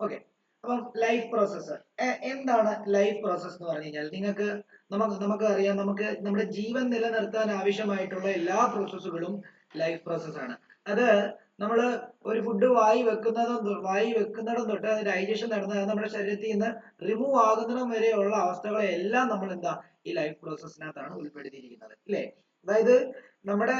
Okay. അപ്പം life process എന്താണ് life process എന്ന് പറഞ്ഞു കഴിഞ്ഞാൽ നമുക്ക് അറിയാം, നമുക്ക് നമ്മുടെ ജീവൻ നിലനിർത്താൻ ആവശ്യമായിട്ടുള്ള എല്ലാ പ്രോസസ്സുകളും ലൈഫ് പ്രോസസ്സാണ്. അത് നമ്മൾ ഒരു ഫുഡ് വായി വെക്കുന്നിടം തൊട്ട് അത് ഡൈജഷൻ നടന്ന് അത് നമ്മുടെ ശരീരത്തിൽ നിന്ന് റിമൂവ് ആകുന്നിടം വരെയുള്ള അവസ്ഥകളെല്ലാം നമ്മൾ എന്താ ഈ ലൈഫ് പ്രോസസ്സിനകത്താണ് ഉൾപ്പെടുത്തിയിരിക്കുന്നത്, ഇല്ലേ? അതായത് നമ്മുടെ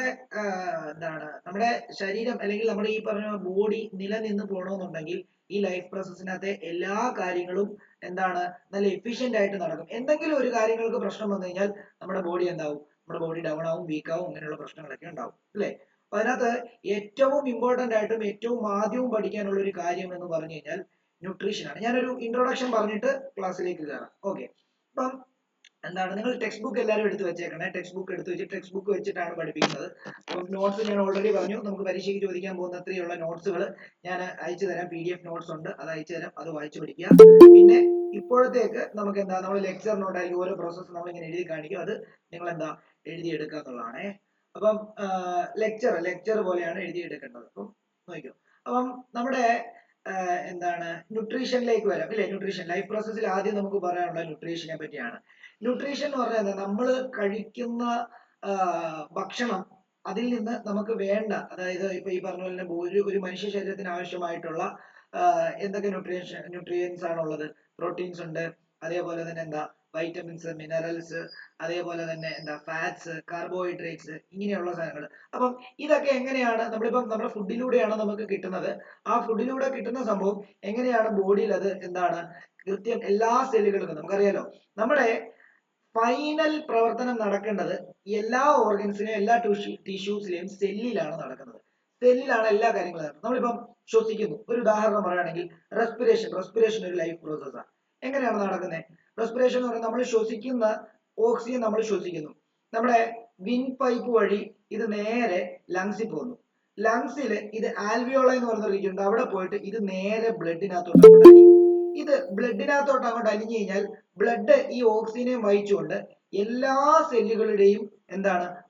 നമ്മുടെ ശരീരം അല്ലെങ്കിൽ നമ്മുടെ ഈ പറഞ്ഞ ബോഡി നിലനിന്ന് പോകണമെന്നുണ്ടെങ്കിൽ ഈ ലൈഫ് പ്രോസസ്സിനകത്തെ എല്ലാ കാര്യങ്ങളും നല്ല എഫിഷ്യന്റ് ആയിട്ട് നടക്കും. എന്തെങ്കിലും ഒരു കാര്യങ്ങൾക്ക് പ്രശ്നം വന്നു കഴിഞ്ഞാൽ നമ്മുടെ ബോഡി നമ്മുടെ ബോഡി ഡൗൺ ആവും, വീക്ക് ആവും, അങ്ങനെയുള്ള പ്രശ്നങ്ങളൊക്കെ ഉണ്ടാവും, അല്ലേ? അപ്പൊ അതിനകത്ത് ഏറ്റവും ഇമ്പോർട്ടന്റ് ആയിട്ടും ഏറ്റവും ആദ്യവും പഠിക്കാനുള്ള ഒരു കാര്യം എന്ന് പറഞ്ഞു കഴിഞ്ഞാൽ ന്യൂട്രീഷൻ ആണ്. ഞാനൊരു ഇൻട്രൊഡക്ഷൻ പറഞ്ഞിട്ട് ക്ലാസ്സിലേക്ക് കയറാം. ഓക്കെ. അപ്പം നിങ്ങൾ ടെക്സ്റ്റ് ബുക്ക് എല്ലാവരും എടുത്ത് വെച്ചേക്കണേ. ടെക്സ്റ്റ് ബുക്ക് എടുത്ത് വെച്ച് ടെക്സ്റ്റ് ബുക്ക് വെച്ചിട്ടാണ് പഠിപ്പിക്കുന്നത്. അപ്പം നോട്ട്സ് ഞാൻ ഓൾറെഡി പറഞ്ഞു, നമുക്ക് പരീക്ഷയ്ക്ക് ചോദിക്കാൻ പോകുന്ന അത്രയുള്ള നോട്ട്സുകൾ ഞാൻ അയച്ചു തരാം. PDF നോട്ട്സ് ഉണ്ട്, അത് അയച്ചു തരാം, അത് വായിച്ചു പഠിക്കുക. പിന്നെ ഇപ്പോഴത്തേക്ക് നമുക്ക് നമ്മൾ ലെക്ചർ നോട്ടായിരിക്കും ഓരോ പ്രോസസ്സ് നമ്മൾ ഇങ്ങനെ എഴുതി കാണിക്കും, അത് നിങ്ങൾ എഴുതിയെടുക്കുക എന്നുള്ളതാണേ. അപ്പം ലെക്ചർ പോലെയാണ് എഴുതിയെടുക്കേണ്ടത്. അപ്പം നോക്കിക്കോ. അപ്പം നമ്മുടെ ന്യൂട്രീഷനിലേക്ക് വരാം, അല്ലേ? ന്യൂട്രീഷൻ ലൈഫ് പ്രോസസ്സിൽ ആദ്യം നമുക്ക് പറയാനുള്ള ന്യൂട്രീഷനെ പറ്റിയാണ്. ന്യൂട്രീഷൻ എന്ന് പറഞ്ഞാൽ നമ്മൾ കഴിക്കുന്ന ഭക്ഷണം, അതിൽ നിന്ന് നമുക്ക് വേണ്ട, അതായത് ഇപ്പൊ ഈ പറഞ്ഞ പോലെ ഒരു മനുഷ്യ ശരീരത്തിന് ആവശ്യമായിട്ടുള്ള എന്തൊക്കെ ന്യൂട്രിയൻസ് ആണുള്ളത്? പ്രോട്ടീൻസ് ഉണ്ട്, അതേപോലെ തന്നെ വൈറ്റമിൻസ്, മിനറൽസ്, അതേപോലെ തന്നെ ഫാറ്റ്സ്, കാർബോഹൈഡ്രേറ്റ്സ്, ഇങ്ങനെയുള്ള സാധനങ്ങൾ. അപ്പം ഇതൊക്കെ എങ്ങനെയാണ് നമ്മുടെ ഫുഡിലൂടെയാണ് നമുക്ക് കിട്ടുന്നത്. ആ ഫുഡിലൂടെ കിട്ടുന്ന സംഭവം എങ്ങനെയാണ് ബോഡിയിൽ അത് കൃത്യം എല്ലാ സെല്ലുകൾക്കും നമുക്കറിയാലോ. നമ്മുടെ ഫൈനൽ പ്രവർത്തനം നടക്കേണ്ടത് എല്ലാ ഓർഗൻസിലെയും എല്ലാ ടിഷ്യൂസിലെയും സെല്ലിലാണ് നടക്കുന്നത്. സെല്ലിലാണ് എല്ലാ കാര്യങ്ങളും നടക്കുന്നത്. നമ്മളിപ്പം ശ്വസിക്കുന്നു, ഒരു ഉദാഹരണം പറയുകയാണെങ്കിൽ റെസ്പിറേഷൻ ഒരു ലൈഫ് പ്രോസസ്സാണ്. എങ്ങനെയാണ് നടക്കുന്നത്? റെസ്പിറേഷൻ എന്ന് പറഞ്ഞാൽ നമ്മൾ ശ്വസിക്കുന്ന ഓക്സിജൻ നമ്മൾ ശ്വസിക്കുന്നു, നമ്മുടെ വിൻ പൈപ്പ് വഴി ഇത് നേരെ ലങ്സിൽ പോകുന്നു. ലങ്സിൽ ഇത് ആൽവിയോള എന്ന് പറയുന്ന റീജിയൻ ഉണ്ട്, അവിടെ പോയിട്ട് ഇത് നേരെ ബ്ലഡിനകത്തോട്ട് അങ്ങോട്ട് അലിയും. ഇത് ബ്ലഡിനകത്തോട്ട് അങ്ങോട്ട് അലിഞ്ഞു കഴിഞ്ഞാൽ ബ്ലഡ് ഈ ഓക്സിജനെ വഹിച്ചുകൊണ്ട് എല്ലാ സെല്ലുകളുടെയും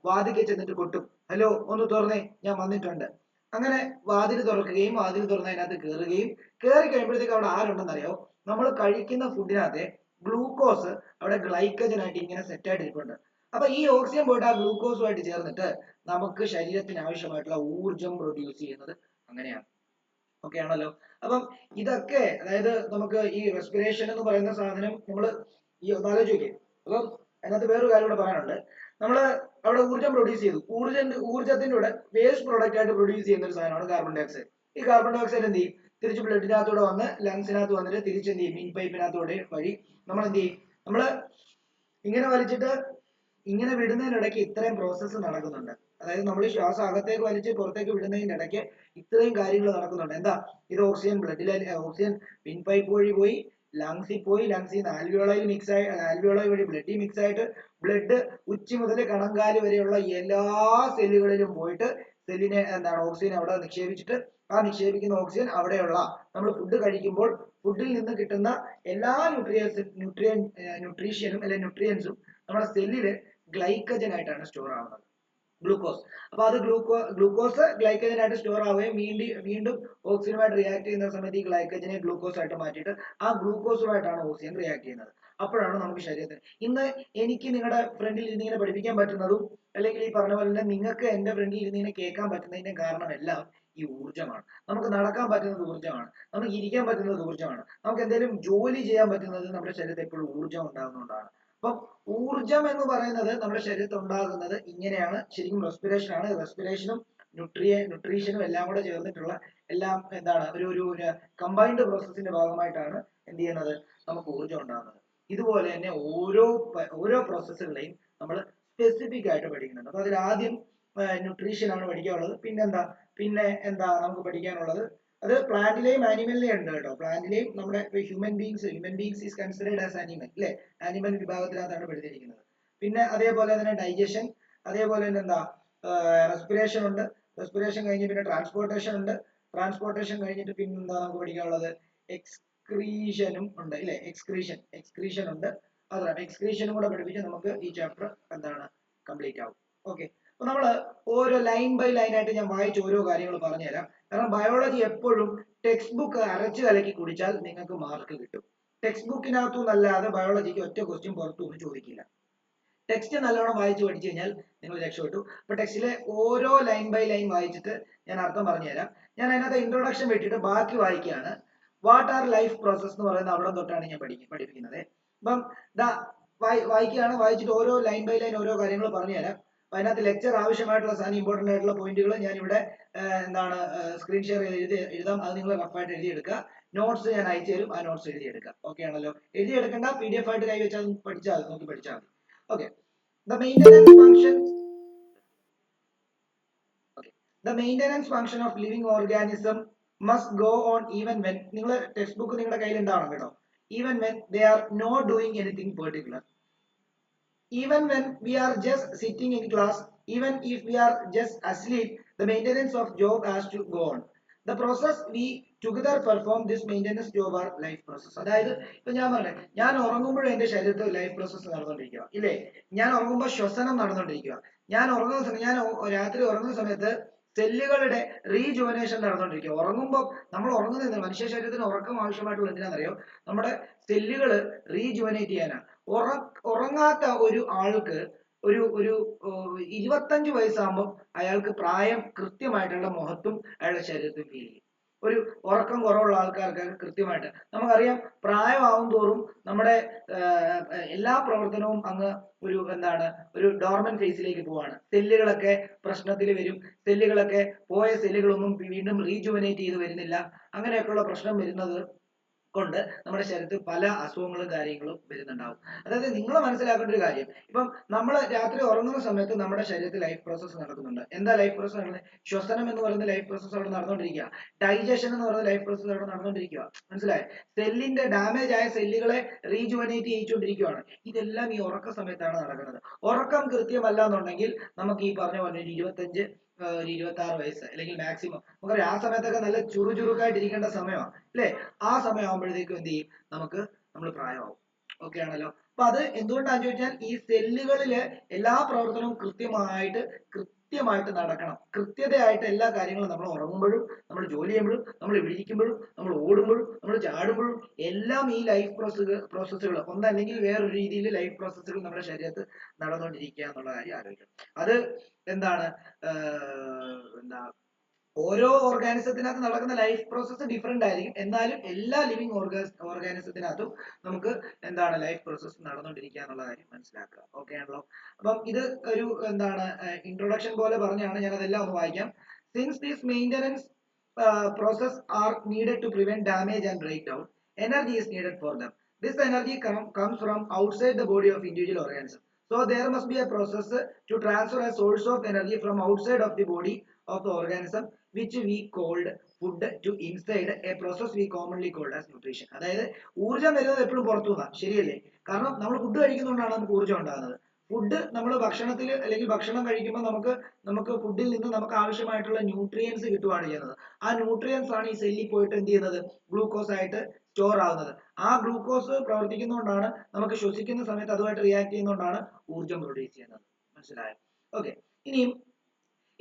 വാതിൽക്ക് ചെന്നിട്ട് കൊട്ടും, ഹലോ ഒന്ന് തുറന്നേ, ഞാൻ വന്നിട്ടുണ്ട്. അങ്ങനെ വാതിൽ തുറക്കുകയും വാതിൽ തുറന്ന് അതിനകത്ത് കയറുകയും, കയറി കഴിയുമ്പോഴത്തേക്ക് അവിടെ ആരുണ്ടെന്ന് അറിയാമോ? നമ്മൾ കഴിക്കുന്ന ഫുഡിനകത്തെ ഗ്ലൂക്കോസ് അവിടെ ഗ്ലൈക്കജൻ ആയിട്ട് ഇങ്ങനെ സെറ്റ് ആയിട്ട് ഇരിപ്പുണ്ട്. അപ്പൊ ഈ ഓക്സിജൻ പോയിട്ട് ആ ഗ്ലൂക്കോസുമായിട്ട് ചേർന്നിട്ട് നമുക്ക് ശരീരത്തിന് ആവശ്യമായിട്ടുള്ള ഊർജം പ്രൊഡ്യൂസ് ചെയ്യുന്നത് അങ്ങനെയാണ്. ഓക്കെ ആണല്ലോ. അപ്പം ഇതൊക്കെ, അതായത് നമുക്ക് ഈ റെസ്പിറേഷൻ എന്ന് പറയുന്ന സാധനം നമ്മൾ ഈ ആലോചിക്കേ. അപ്പം അതിനകത്ത് വേറൊരു കാര്യം കൂടെ പറയാനുണ്ട്. നമ്മൾ അവിടെ ഊർജം പ്രൊഡ്യൂസ് ചെയ്തു, ഊർജത്തിന്റെ കൂടെ വേസ്റ്റ് പ്രോഡക്റ്റ് ആയിട്ട് പ്രൊഡ്യൂസ് ചെയ്യുന്ന ഒരു സാധനമാണ് കാർബൺ ഡൈ ഓക്സൈഡ്. ഈ കാർബൺ ഡൈ ഓക്സൈഡ് എന്ത് ചെയ്യും? തിരിച്ച് ബ്ലഡിനകത്തൂടെ വന്ന് ലങ്സിനകത്ത് വന്നിട്ട് തിരിച്ച് എന്ത് ചെയ്യും? മീൻ പൈപ്പിനകത്തൂടെ വഴി നമ്മൾ എന്ത് ചെയ്യും? നമ്മൾ ഇങ്ങനെ വലിച്ചിട്ട് ഇങ്ങനെ വിടുന്നതിനിടയ്ക്ക് ഇത്രയും പ്രോസസ്സ് നടക്കുന്നുണ്ട്. അതായത് നമ്മൾ ശ്വാസം അകത്തേക്ക് വലിച്ച് പുറത്തേക്ക് വിടുന്നതിന്റെ ഇടയ്ക്ക് ഇത്രയും കാര്യങ്ങൾ നടക്കുന്നുണ്ട്. ഇത് ഓക്സിജൻ ഓക്സിജൻ വിൻ പൈപ്പ് വഴി പോയി ലങ്സിൽ പോയി, ലങ്സിൽ നിന്ന് ആൽവിയോളയിൽ മിക്സ് ആയി, ആൽവിയോള വഴി ബ്ലഡിൽ മിക്സ് ആയിട്ട് ബ്ലഡ് ഉച്ചി മുതൽ കണങ്കാല് വരെയുള്ള എല്ലാ സെല്ലുകളിലും പോയിട്ട് സെല്ലിനെ ഓക്സിജൻ അവിടെ നിക്ഷേപിച്ചിട്ട് ആ നിക്ഷേപിക്കുന്ന ഓക്സിജൻ അവിടെയുള്ള നമ്മൾ ഫുഡ് കഴിക്കുമ്പോൾ ഫുഡിൽ നിന്ന് കിട്ടുന്ന എല്ലാ ന്യൂട്രീഷ്യനും അല്ലെങ്കിൽ ന്യൂട്രിയൻസും നമ്മുടെ സെല്ലില് ഗ്ലൈക്കജൻ ആയിട്ടാണ് സ്റ്റോർ ആവുന്നത്, ഗ്ലൂക്കോസ്. അപ്പൊ അത് ഗ്ലൂക്കോസ് ഗ്ലൈക്കജൻ ആയിട്ട് സ്റ്റോർ ആവുകയും വീണ്ടും ഓക്സിജനുമായിട്ട് റിയാക്ട് ചെയ്യുന്ന സമയത്ത് ഈ ഗ്ലൈക്കജനെ ഗ്ലൂക്കോസ് ആയിട്ട് മാറ്റിയിട്ട് ആ ഗ്ലൂക്കോസുമായിട്ടാണ് ഓക്സിജൻ റിയാക്ട് ചെയ്യുന്നത്. അപ്പോഴാണ് നമുക്ക് ശരീരത്തിന് ഇന്ന് എനിക്ക് നിങ്ങളുടെ ഫ്രണ്ടിൽ ഇരുന്ന് ഇങ്ങനെ പഠിപ്പിക്കാൻ പറ്റുന്നതും, അല്ലെങ്കിൽ ഈ പറഞ്ഞ പോലെ തന്നെ നിങ്ങൾക്ക് എന്റെ ഫ്രണ്ടിൽ ഇരുന്ന് ഇങ്ങനെ കേൾക്കാൻ പറ്റുന്നതിന്റെ കാരണമെല്ലാം ഈ ഊർജ്ജമാണ്. നമുക്ക് നടക്കാൻ പറ്റുന്നത് ഊർജ്ജമാണ്, നമുക്ക് ഇരിക്കാൻ പറ്റുന്നത് ഊർജ്ജമാണ്, നമുക്ക് എന്തെങ്കിലും ജോലി ചെയ്യാൻ പറ്റുന്നത് നമ്മുടെ ശരീരത്തിൽ എപ്പോഴും ഊർജ്ജം ഉണ്ടാകുന്നതുകൊണ്ടാണ്. അപ്പം ഊർജം എന്ന് പറയുന്നത് നമ്മുടെ ശരീരത്തിൽ ഉണ്ടാകുന്നത് ഇങ്ങനെയാണ്. ശരിക്കും റെസ്പിറേഷൻ ആണ്. റെസ്പിറേഷനും ന്യൂട്രീഷനും എല്ലാം കൂടെ ചേർന്നിട്ടുള്ള എല്ലാം ഒരു കമ്പൈൻഡ് പ്രോസസ്സിന്റെ ഭാഗമായിട്ടാണ് എന്ത് ചെയ്യുന്നത്? നമുക്ക് ഊർജ്ജം ഉണ്ടാകുന്നത്. ഇതുപോലെ തന്നെ ഓരോ പ്രോസസ്സുകളെയും നമ്മൾ സ്പെസിഫിക് ആയിട്ട് പഠിക്കുന്നുണ്ട്. അപ്പൊ അതിൽ ആദ്യം ന്യൂട്രീഷൻ ആണ് പഠിക്കാനുള്ളത്. പിന്നെ നമുക്ക് പഠിക്കാനുള്ളത്, അത് പ്ലാന്റിലെയും ആനിമലിലെയും ഉണ്ട് കേട്ടോ. പ്ലാന്റിലെയും നമ്മുടെ human beings is considered as animal, അല്ലെ? ആനിമൽ വിഭാഗത്തിനകത്താണ് പെടുത്തിയിരിക്കുന്നത്. പിന്നെ അതേപോലെ തന്നെ ഡൈജഷൻ, അതേപോലെ തന്നെ റെസ്പിറേഷൻ ഉണ്ട്. റെസ്പിറേഷൻ കഴിഞ്ഞ് പിന്നെ ട്രാൻസ്പോർട്ടേഷൻ ഉണ്ട്. ട്രാൻസ്പോർട്ടേഷൻ കഴിഞ്ഞിട്ട് പിന്നെന്താ നമുക്ക് പഠിക്കാനുള്ളത്? എക്സ്ക്രീഷനും ഉണ്ട്, ഇല്ലേ? എക്സ്ക്രീഷൻ ഉണ്ട്. അതാണ് എക്സ്ക്രീഷനും കൂടെ പഠിപ്പിച്ച് നമുക്ക് ഈ ചാപ്റ്റർ കംപ്ലീറ്റ് ആവും. ഓക്കെ. അപ്പൊ നമ്മൾ ഓരോ ലൈൻ ബൈ ലൈൻ ആയിട്ട് ഞാൻ വായിച്ച് ഓരോ കാര്യങ്ങൾ പറഞ്ഞുതരാം. കാരണം ബയോളജി എപ്പോഴും ടെക്സ്റ്റ് ബുക്ക് അരച്ച് കലക്കി കുടിച്ചാൽ നിങ്ങൾക്ക് മാർക്ക് കിട്ടും. ടെക്സ്റ്റ് ബുക്കിനകത്തുനിന്നല്ലാതെ ബയോളജിക്ക് ഒറ്റ ക്വസ്റ്റ്യൻ പുറത്തൊന്നും ചോദിക്കില്ല. ടെക്സ്റ്റ് നല്ലോണം വായിച്ച് പഠിച്ചു കഴിഞ്ഞാൽ നിങ്ങൾ രക്ഷപ്പെട്ടു. അപ്പൊ ടെക്സ്റ്റിലെ ഓരോ ലൈൻ ബൈ ലൈൻ വായിച്ചിട്ട് ഞാൻ അർത്ഥം പറഞ്ഞുതരാം. ഞാൻ അതിനകത്ത് ഇൻട്രൊഡക്ഷൻ വിട്ടിട്ട് ബാക്കി വായിക്കുകയാണ്. വാട്ട് ആർ ലൈഫ് പ്രോസസ് എന്ന് പറയുന്ന അവിടെ തൊട്ടാണ് ഞാൻ പഠിപ്പിക്കുന്നത്. അപ്പം വായിക്കുകയാണ്. വായിച്ചിട്ട് ഓരോ ലൈൻ ബൈ ലൈൻ ഓരോ കാര്യങ്ങൾ പറഞ്ഞുതരാം. അപ്പൊ അതിനകത്ത് ലെക്ചർ ആവശ്യമായിട്ടുള്ള സാധനം ഇമ്പോർട്ടന്റ് ആയിട്ടുള്ള പോയിന്റുകൾ ഞാൻ ഇവിടെ എന്താണ് സ്ക്രീൻ ഷെയർ ചെയ്ത് എഴുതാം. അത് നിങ്ങൾ റഫായിട്ട് എഴുതിയെടുക്കുക. നോട്ട്സ് ഞാൻ അയച്ചു തരും. ആ നോട്ട്സ് എഴുതിയെടുക്കുക. ഓക്കെ ആണല്ലോ? എഴുതിയെടുക്കേണ്ട, PDF ആയിട്ട് കൈവച്ചാൽ പഠിച്ചാൽ നോക്കി പഠിച്ചാൽ മതി. Okay. The maintenance function the maintenance function of living organism must go on even when നിങ്ങൾ ടെക്സ്റ്റ് ബുക്ക് നിങ്ങളുടെ കയ്യിൽ ഉണ്ടാവണം കേട്ടോ. Even when they are not doing anything particular. Even when we are just sitting in class, even if we are just asleep, the maintenance of job has to go on. The process we together perform this maintenance job are life process. അതായത് ഇപ്പൊ ഞാൻ പറഞ്ഞേ, ഞാൻ ഉറങ്ങുമ്പോഴും എന്റെ ശരീരത്തിൽ life process നടന്നുകൊണ്ടിരിക്കുക ഇല്ലേ? ഞാൻ ഉറങ്ങുമ്പോൾ ശ്വസനം നടന്നുകൊണ്ടിരിക്കുക. ഞാൻ ഉറങ്ങുന്ന സമയം, ഞാൻ രാത്രി ഉറങ്ങുന്ന സമയത്ത് സെല്ലുകളുടെ റീജുവനേഷൻ നടന്നുകൊണ്ടിരിക്കുക. ഉറങ്ങുമ്പോൾ നമ്മൾ ഉറങ്ങുന്നത് മനുഷ്യ ശരീരത്തിന് ഉറക്കം ആവശ്യമായിട്ടുള്ള എന്തിനാണെന്നറിയോ? നമ്മുടെ സെല്ലുകൾ റീജുവനേറ്റ് ചെയ്യാനാണ്. ഉറങ്ങാത്ത ഒരു ആൾക്ക് ഒരു ഒരു 25 വയസ്സാകുമ്പോൾ അയാൾക്ക് പ്രായം കൃത്യമായിട്ടുള്ള മുഖത്തും അയാളുടെ ശരീരത്തിൽ ഫീൽ ചെയ്യും. ഒരു ഉറക്കം കുറവുള്ള ആൾക്കാർക്ക് കൃത്യമായിട്ട് നമുക്കറിയാം, പ്രായമാവും തോറും നമ്മുടെ എല്ലാ പ്രവർത്തനവും അങ്ങ് ഒരു എന്താണ് ഒരു ഡോർമൻ ഫേസിലേക്ക് പോവാണ്. സെല്ലുകളൊക്കെ പ്രശ്നത്തിൽ വരും. സെല്ലുകളൊക്കെ പോയ സെല്ലുകളൊന്നും വീണ്ടും റീജുവനേറ്റ് ചെയ്ത് വരുന്നില്ല. അങ്ങനെയൊക്കെയുള്ള പ്രശ്നം വരുന്നത് കൊണ്ട് നമ്മുടെ ശരീരത്തിൽ പല അസുഖങ്ങളും കാര്യങ്ങളും വരുന്നുണ്ടാവും. അതായത് നിങ്ങൾ മനസ്സിലാക്കേണ്ട ഒരു കാര്യം, ഇപ്പം നമ്മൾ രാത്രി ഉറങ്ങുന്ന സമയത്ത് നമ്മുടെ ശരീരത്തിൽ ലൈഫ് പ്രോസസ്സ് നടക്കുന്നുണ്ട്. എന്താ ലൈഫ് പ്രോസസ് നടക്കുന്നത്? ശ്വസനം എന്ന് പറയുന്ന ലൈഫ് പ്രോസസ്സ് അവിടെ നടന്നുകൊണ്ടിരിക്കുക. ഡൈജഷൻ എന്ന് പറയുന്ന ലൈഫ് പ്രോസസ്സ് അവിടെ നടന്നുകൊണ്ടിരിക്കുക. മനസ്സിലായി? സെല്ലിന്റെ ഡാമേജ് ആയ സെല്ലുകളെ റീജുവനേറ്റ് ചെയ്യിച്ചുകൊണ്ടിരിക്കുകയാണ്. ഇതെല്ലാം ഈ ഉറക്ക സമയത്താണ് നടക്കുന്നത്. ഉറക്കം കൃത്യമല്ല എന്നുണ്ടെങ്കിൽ നമുക്ക് ഈ പറഞ്ഞ പോലെ 25 ഒരു 26 വയസ്സ് അല്ലെങ്കിൽ മാക്സിമം നമുക്കറിയാം, ആ സമയത്തൊക്കെ നല്ല ചുറുചുറുക്കായിട്ട് ഇരിക്കേണ്ട സമയമാണ് അല്ലെ? ആ സമയം ആകുമ്പോഴത്തേക്കും എന്ത് ചെയ്യും? നമ്മൾ പ്രായമാവും. ഓക്കെ ആണല്ലോ? അപ്പൊ അത് എന്തുകൊണ്ടാന്ന് ചോദിച്ചാൽ ഈ സെല്ലുകളിലെ എല്ലാ പ്രവർത്തനവും കൃത്യമായിട്ട് നടക്കണം. കൃത്യതയായിട്ട് എല്ലാ കാര്യങ്ങളും നമ്മൾ ഉറങ്ങുമ്പോഴും, നമ്മൾ ജോലി ചെയ്യുമ്പോഴും, നമ്മൾ ഇരിക്കുമ്പോഴും, നമ്മൾ ഓടുമ്പോഴും, നമ്മൾ ചാടുമ്പോഴും എല്ലാം ഈ ലൈഫ് പ്രോസസ്സുകൾ ഒന്നല്ലെങ്കിൽ വേറൊരു രീതിയിൽ ലൈഫ് പ്രോസസ്സുകൾ നമ്മുടെ ശരീരത്തിൽ നടന്നുകൊണ്ടിരിക്കുക എന്നുള്ള കാര്യം ആലോചിക്കണം. അത് എന്താണ് എന്താ ഓരോ ഓർഗാനിസത്തിനകത്ത് നടക്കുന്ന ലൈഫ് പ്രോസസ്സ് ഡിഫറെന്റ് ആയിരിക്കും. എന്നാലും എല്ലാ ലിവിങ് ഓർഗാനിസത്തിനകത്തും നമുക്ക് എന്താണ് ലൈഫ് പ്രോസസ്സ് നടന്നുകൊണ്ടിരിക്കുക എന്നുള്ള കാര്യം മനസ്സിലാക്കുക. ഓക്കെ ആണല്ലോ? അപ്പം ഇത് ഒരു എന്താണ് ഇൻട്രൊഡക്ഷൻ പോലെ പറഞ്ഞാണ്. ഞാൻ അതെല്ലാം ഒന്ന് വായിക്കാം. Since these maintenance process are needed to prevent damage and breakdown, energy is needed for them. This energy comes from outside the body of individual organism. So there must be a process to transfer a source of energy from outside of the body of the organism, which we called food, to inside, a process we commonly called as nutrition. അതായത് ഊർജ്ജം വരുന്നത് എപ്പോഴും പുറത്തുനിന്നാണ്, ശരിയല്ലേ? കാരണം നമ്മൾ food കഴിക്കുന്നതുകൊണ്ടാണ് നമുക്ക് ഊർജ്ജം ഉണ്ടാകുന്നത്. ഫുഡ് നമ്മൾ ഭക്ഷണത്തിൽ അല്ലെങ്കിൽ ഭക്ഷണം കഴിക്കുമ്പോൾ നമുക്ക് ഫുഡിൽ നിന്ന് നമുക്ക് ആവശ്യമായിട്ടുള്ള ന്യൂട്രിയൻസ് കിട്ടുകയാണ് ചെയ്യുന്നത്. ആ ന്യൂട്രിയൻസ് ആണ് ഈ സെല്ലിൽ പോയിട്ട് എന്ത് ചെയ്യുന്നത്? ഗ്ലൂക്കോസ് ആയിട്ട് സ്റ്റോർ ആവുന്നത്. ആ ഗ്ലൂക്കോസ് പ്രവർത്തിക്കുന്നതുകൊണ്ടാണ് നമുക്ക് ശ്വസിക്കുന്ന സമയത്ത് അതുമായിട്ട് റിയാക്ട് ചെയ്യുന്നതുകൊണ്ടാണ് ഊർജ്ജം പ്രൊഡ്യൂസ് ചെയ്യുന്നത്. മനസ്സിലായോ? ഓക്കെ. ഇനിയും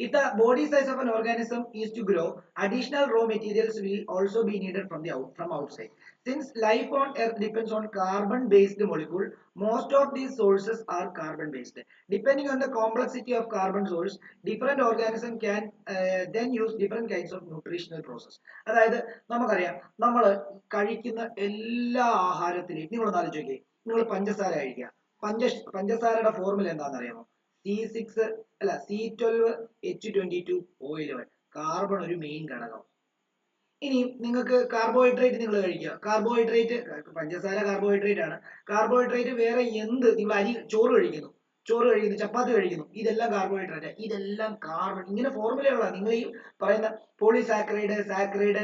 if the body size of an organism is to grow, additional raw materials will also be needed from outside. Since life on Earth depends on carbon-based molecule, most of these sources are carbon-based. Depending on the complexity of carbon source, different organisms can then use different kinds of nutritional process. അതായത് നമുക്കറിയാം, നമ്മൾ കഴിക്കുന്ന എല്ലാ ആഹാരത്തിനെയും നിങ്ങൾ ഒന്ന് ആലോചിച്ച് നോക്കിയേ. നിങ്ങൾ പഞ്ചസാര കഴിക്കുക. പഞ്ചസാരയുടെ ഫോർമുല എന്താണെന്ന് അറിയാമോ? C6 അല്ല C12H22O11. കാർബൺ ഒരു മെയിൻ ഘടകം. ഇനി നിങ്ങൾക്ക് കാർബോഹൈഡ്രേറ്റ് നിങ്ങൾ കഴിക്കുക. കാർബോഹൈഡ്രേറ്റ്, പഞ്ചസാര കാർബോഹൈഡ്രേറ്റ് ആണ്. കാർബോഹൈഡ്രേറ്റ് വേറെ എന്ത്, നിങ്ങൾ ചോറ് കഴിക്കുന്നു, ചപ്പാത്തി കഴിക്കുന്നു, ഇതെല്ലാം കാർബോഹൈഡ്രേറ്റ്. ഇതെല്ലാം കാർബൺ. ഇങ്ങനെ ഫോർമുലകളാണ്. നിങ്ങൾ ഈ പറയുന്ന പോളിസാക്കറൈഡ്, സാക്കറൈഡ്,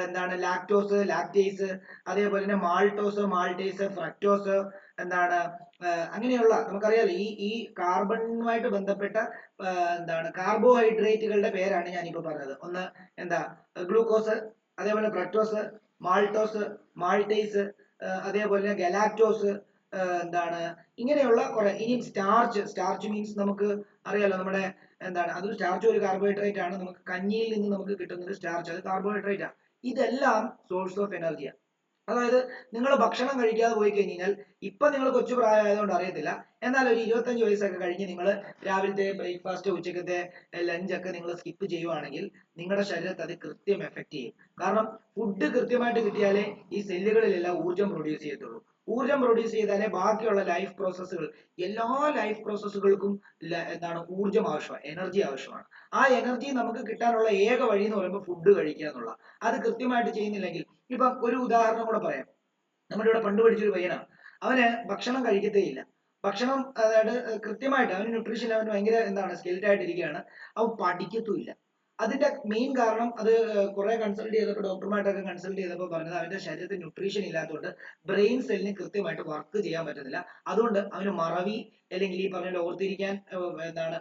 എന്താണ് ലാക്ടോസ്, ലാക്ടേസ്, അതേപോലെ തന്നെ മാൾട്ടോസ്, മാൾട്ടേസ്, ഫ്രക്ടോസ്, എന്താണ് അങ്ങനെയുള്ള നമുക്കറിയാലോ ഈ കാർബണുമായിട്ട് ബന്ധപ്പെട്ട എന്താണ് കാർബോഹൈഡ്രേറ്റുകളുടെ പേരാണ് ഞാനിപ്പോ പറഞ്ഞത്. ഒന്ന് എന്താ ഗ്ലൂക്കോസ്, അതേപോലെ ഫ്രക്ടോസ്, മാൾട്ടോസ്, മാൾട്ടേസ്, അതേപോലെ ഗലാക്ടോസ്, എന്താണ് ഇങ്ങനെയുള്ള കുറെ. ഇനി സ്റ്റാർച്ച് മീൻസ് നമുക്ക് അറിയാലോ, നമ്മുടെ എന്താണ് അതൊരു സ്റ്റാർച്ച്, ഒരു കാർബോഹൈഡ്രേറ്റ് ആണ്. നമുക്ക് കഞ്ഞിയിൽ നിന്ന് നമുക്ക് കിട്ടുന്നത് സ്റ്റാർച്ച്, അത് കാർബോഹൈഡ്രേറ്റ് ആണ്. ഇതെല്ലാം സോഴ്സ് ഓഫ് എനർജിയാണ്. അതായത് നിങ്ങൾ ഭക്ഷണം കഴിക്കാതെ പോയി കഴിഞ്ഞാൽ, ഇപ്പൊ നിങ്ങൾ കൊച്ചു പ്രായമായതുകൊണ്ട് അറിയത്തില്ല, എന്നാൽ ഒരു 25 വയസ്സൊക്കെ കഴിഞ്ഞ് നിങ്ങൾ രാവിലത്തെ ബ്രേക്ക്ഫാസ്റ്റ്, ഉച്ചക്കത്തെ ലഞ്ചൊക്കെ നിങ്ങൾ സ്കിപ്പ് ചെയ്യുവാണെങ്കിൽ നിങ്ങളുടെ ശരീരത്തെ അത് കൃത്യം എഫക്ട് ചെയ്യും. കാരണം ഫുഡ് കൃത്യമായിട്ട് കിട്ടിയാലേ ഈ സെല്ലുകളിലെല്ലാം ഊർജ്ജം പ്രൊഡ്യൂസ് ചെയ്യത്തുള്ളൂ. ഊർജ്ജം പ്രൊഡ്യൂസ് ചെയ്താലേ ബാക്കിയുള്ള ലൈഫ് പ്രോസസ്സുകൾ, എല്ലാ ലൈഫ് പ്രോസസ്സുകൾക്കും എന്താണ് ഊർജ്ജം ആവശ്യമാണ്, എനർജി ആവശ്യമാണ്. ആ എനർജി നമുക്ക് കിട്ടാനുള്ള ഏക വഴി എന്ന് പറയുമ്പോൾ ഫുഡ് കഴിക്കുക എന്നുള്ള, അത് കൃത്യമായിട്ട് ചെയ്യുന്നില്ലെങ്കിൽ, ഇപ്പം ഒരു ഉദാഹരണം കൂടെ പറയാം. നമ്മുടെ ഇവിടെ പണ്ട് പഠിച്ചൊരു പയ്യനാണ്, അവന് ഭക്ഷണം കഴിക്കത്തേ ഇല്ല. ഭക്ഷണം അതായത് കൃത്യമായിട്ട് അവന് ന്യൂട്രീഷൻ, അവന് ഭയങ്കര എന്താണ് സ്കെൽറ്റ് ആയിട്ടിരിക്കുകയാണ്, അവൻ പഠിക്കത്തുമില്ല. അതിന്റെ മെയിൻ കാരണം, അത് കുറെ കൺസൾട്ട് ചെയ്തപ്പോൾ, ഡോക്ടർമായിട്ടൊക്കെ കൺസൾട്ട് ചെയ്തപ്പോൾ പറഞ്ഞത് അവന്റെ ശരീരത്തിൽ ന്യൂട്രീഷൻ ഇല്ലാത്തതുകൊണ്ട് ബ്രെയിൻ സെല്ലിന് കൃത്യമായിട്ട് വർക്ക് ചെയ്യാൻ പറ്റുന്നില്ല. അതുകൊണ്ട് അവന് മറവി, അല്ലെങ്കിൽ ഈ പറഞ്ഞ ഓർത്തിരിക്കാൻ എന്താണ്,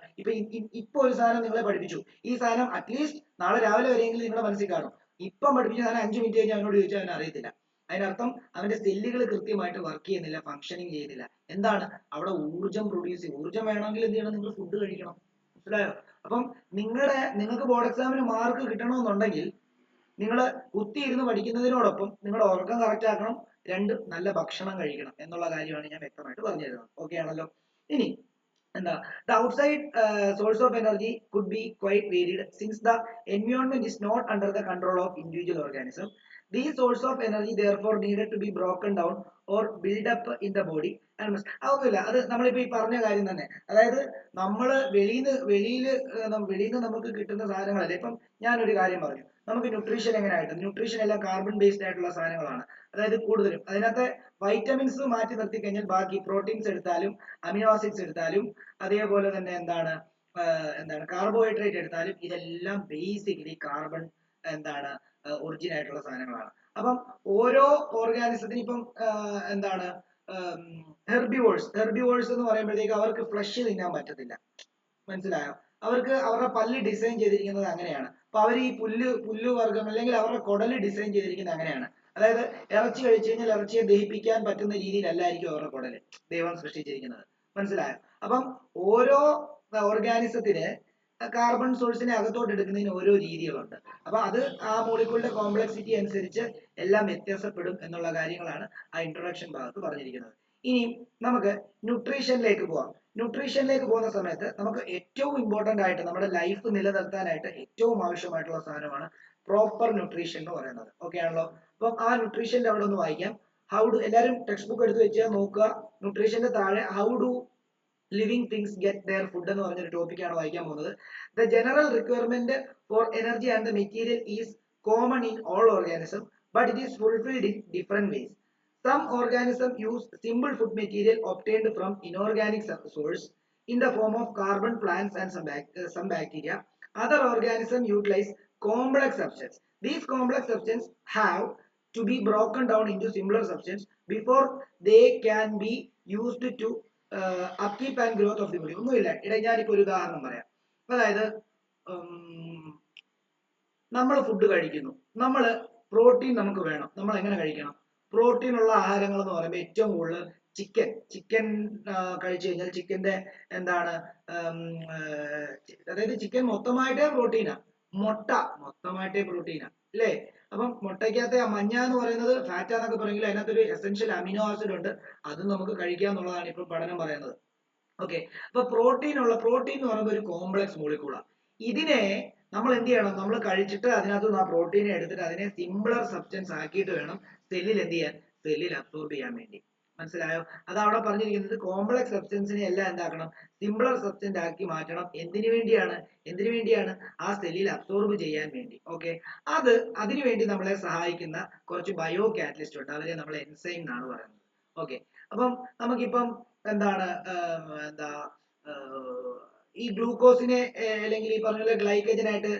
ഇപ്പൊ ഒരു സാധനം നിങ്ങളെ പഠിപ്പിച്ചു, ഈ സാധനം അറ്റ്ലീസ്റ്റ് നാളെ രാവിലെ വരെയെങ്കിലും നിങ്ങളുടെ മനസ്സിൽ കാണും. ഇപ്പം പഠിപ്പിച്ച സാധനം 5 മിനിറ്റ് കഴിഞ്ഞ് അവനോട് ചോദിച്ചാൽ അവന് അറിയത്തില്ല. അതിനർത്ഥം അവന്റെ സെല്ലുകൾ കൃത്യമായിട്ട് വർക്ക് ചെയ്യുന്നില്ല, ഫംഗ്ഷനിങ് ചെയ്യുന്നില്ല. എന്താണ് അവിടെ ഊർജ്ജം പ്രൊഡ്യൂസ് ചെയ്യും. ഊർജ്ജം വേണമെങ്കിൽ എന്ത് ചെയ്യണം, നിങ്ങൾ ഫുഡ് കഴിക്കണം. മനസ്സിലായോ? അപ്പം നിങ്ങൾക്ക് ബോർഡ് എക്സാമിന് മാർക്ക് കിട്ടണമെന്നുണ്ടെങ്കിൽ നിങ്ങൾ കുത്തിയിരുന്ന് പഠിക്കുന്നതിനോടൊപ്പം നിങ്ങളുടെ ഉറക്കം കറക്റ്റ് ആക്കണം, രണ്ട് നല്ല ഭക്ഷണം കഴിക്കണം എന്നുള്ള കാര്യമാണ് ഞാൻ വ്യക്തമായിട്ട് പറഞ്ഞു തരുന്നത്. ഓക്കെ ആണല്ലോ? ഇനി എന്താ, the outside source of energy could be quite varied since the environment is not under the control of individual organism. These source of energy therefore needed to be broken down or build up in the body and അതൊന്നുമില്ല, അത് നമ്മളിപ്പോ ഈ പറഞ്ഞ കാര്യം തന്നെ. അതായത് നമ്മൾ വെളിയിൽ നമുക്ക് കിട്ടുന്ന സാധനങ്ങളല്ലേ. ഇപ്പം ഞാനൊരു കാര്യം പറഞ്ഞു, നമുക്ക് ന്യൂട്രീഷൻ എങ്ങനെയായിട്ട്, ന്യൂട്രീഷൻ എല്ലാം കാർബൺ ബേസ്ഡ് ആയിട്ടുള്ള സാധനങ്ങളാണ്. അതായത് കൂടുതലും അതിനകത്തെ വൈറ്റമിൻസ് മാറ്റി നിർത്തി കഴിഞ്ഞാൽ ബാക്കി പ്രോട്ടീൻസ് എടുത്താലും അമിനോ ആസിഡ്സ് എടുത്താലും അതേപോലെ തന്നെ എന്താണ് കാർബോഹൈഡ്രേറ്റ് എടുത്താലും ഇതെല്ലാം ബേസിക്കലി കാർബൺ എന്താണ് ഒറിജിൻ ആയിട്ടുള്ള സാധനങ്ങളാണ്. അപ്പം ഓരോ ഓർഗാനിസത്തിന് ഇപ്പം എന്താണ് ഹെർബിവോഴ്സ് എന്ന് പറയുമ്പോഴത്തേക്ക് അവർക്ക് ഫ്ലഷ് തിന്നാൻ പറ്റത്തില്ല. മനസ്സിലായോ? അവർക്ക് അവരുടെ പല്ല് ഡിസൈൻ ചെയ്തിരിക്കുന്നത് അങ്ങനെയാണ്. അപ്പൊ അവർ ഈ പുല്ലുവർഗ്ഗങ്ങൾ, അല്ലെങ്കിൽ അവരുടെ കുടല് ഡിസൈൻ ചെയ്തിരിക്കുന്നത് അങ്ങനെയാണ്. അതായത് ഇറച്ചി കഴിച്ചു കഴിഞ്ഞാൽ ഇറച്ചിയെ ദഹിപ്പിക്കാൻ പറ്റുന്ന രീതിയിലല്ലായിരിക്കും അവരുടെ കുടല് ദൈവം സൃഷ്ടിച്ചിരിക്കുന്നത്. മനസ്സിലായോ? അപ്പം ഓരോ ഓർഗാനിസത്തിന് കാർബൺ സോഴ്സിനെ അകത്തോട്ട് എടുക്കുന്നതിന് ഓരോ രീതികളുണ്ട്. അപ്പൊ അത് ആ മോളിക്യൂളിന്റെ കോംപ്ലക്സിറ്റി അനുസരിച്ച് എല്ലാം വ്യത്യാസപ്പെടും എന്നുള്ള കാര്യങ്ങളാണ് ആ ഇൻട്രൊഡക്ഷൻ ഭാഗത്ത് പറഞ്ഞിരിക്കുന്നത്. ഇനി നമുക്ക് ന്യൂട്രീഷനിലേക്ക് പോവാം. ന്യൂട്രീഷനിലേക്ക് പോകുന്ന സമയത്ത് നമുക്ക് ഏറ്റവും ഇമ്പോർട്ടന്റ് ആയിട്ട് നമ്മുടെ ലൈഫ് നിലനിർത്താനായിട്ട് ഏറ്റവും ആവശ്യമായിട്ടുള്ള സാധനമാണ് പ്രോപ്പർ ന്യൂട്രീഷൻ എന്ന് പറയുന്നത്. ഓക്കെ ആണല്ലോ? അപ്പം ആ ന്യൂട്രീഷന്റെ അവിടെ ഒന്ന് വായിക്കാം. എല്ലാവരും ടെക്സ്റ്റ് ബുക്ക് എടുത്ത് വെച്ചാൽ നോക്കുക. ന്യൂട്രീഷന്റെ താഴെ how do living things get there food എന്ന് പറഞ്ഞൊരു ടോപ്പിക്കാണ് വായിക്കാൻ പോകുന്നത്. The general requirement for energy and the material is common in all organism, but it is fulfilled in different ways. Some organisms use simple food material obtained from inorganic source in the form of carbon, plants, and some bacteria. Other organisms utilize complex substances. These complex substances have to be broken down into simpler substances before they can be used to upkeep and growth of the body. ഒന്നുമില്ല, ഞാനിപ്പോ ഒരു ഉദാഹരണം പറയാം. അതായത് നമ്മൾ food കഴിക്കുന്നു, നമ്മൾ protein നമുക്ക് വേണം. നമ്മൾ എങ്ങനെ കഴിക്കണം? പ്രോട്ടീൻ ഉള്ള ആഹാരങ്ങൾ എന്ന് പറയുമ്പോൾ ഏറ്റവും കൂടുതൽ ചിക്കൻ കഴിച്ചു കഴിഞ്ഞാൽ ചിക്കന്റെ എന്താണ് അതായത് ചിക്കൻ മൊത്തമായിട്ടേ പ്രോട്ടീനാ. മുട്ട മൊത്തമായിട്ടേ പ്രോട്ടീനാ, അല്ലേ? അപ്പം മുട്ടയ്ക്കകത്തെ ആ മഞ്ഞ എന്ന് പറയുന്നത് ഫാറ്റാന്നൊക്കെ പറയുമെങ്കിൽ അതിനകത്തൊരു എസെൻഷ്യൽ അമിനോ ആസിഡ് ഉണ്ട്, അതും നമുക്ക് കഴിക്കുക എന്നുള്ളതാണ് ഇപ്പോൾ പഠനം പറയുന്നത്. ഓക്കെ, അപ്പൊ പ്രോട്ടീൻ എന്ന് പറയുന്നത് ഒരു കോംപ്ലക്സ് മോളിക്യൂളാണ്. ഇതിനെ നമ്മൾ എന്ത് ചെയ്യണം? നമ്മൾ കഴിച്ചിട്ട് അതിനകത്ത് ആ പ്രോട്ടീനെ എടുത്തിട്ട് അതിനെ സിംപിളർ സബ്സ്റ്റൻസ് ആക്കിയിട്ട് വേണം സെല്ലിൽ എന്ത് ചെയ്യാൻ, സെല്ലിൽ അബ്സോർബ് ചെയ്യാൻ വേണ്ടി. മനസ്സിലായോ? അത് അവിടെ പറഞ്ഞിരിക്കുന്നത് കോംപ്ലക്സ് സബ്സ്റ്റൻസിനെ എല്ലാം എന്താക്കണം, സിംപിളർ സബ്സ്റ്റൻസ് ആക്കി മാറ്റണം. എന്തിനു വേണ്ടിയാണ്? ആ സെല്ലിൽ അബ്സോർബ് ചെയ്യാൻ വേണ്ടി. ഓക്കെ, അതിനു വേണ്ടി നമ്മളെ സഹായിക്കുന്ന കുറച്ച് ബയോ കാറ്റലിസ്റ്റ് ഉണ്ട്, അവരെ നമ്മൾ എൻസൈം എന്നാണ് പറയുന്നത്. ഓക്കെ, അപ്പം നമുക്കിപ്പം എന്താണ് ഈ ഗ്ലൂക്കോസിനെ അല്ലെങ്കിൽ ഈ പറഞ്ഞ പോലെ ഗ്ലൈക്കജൻ ആയിട്ട്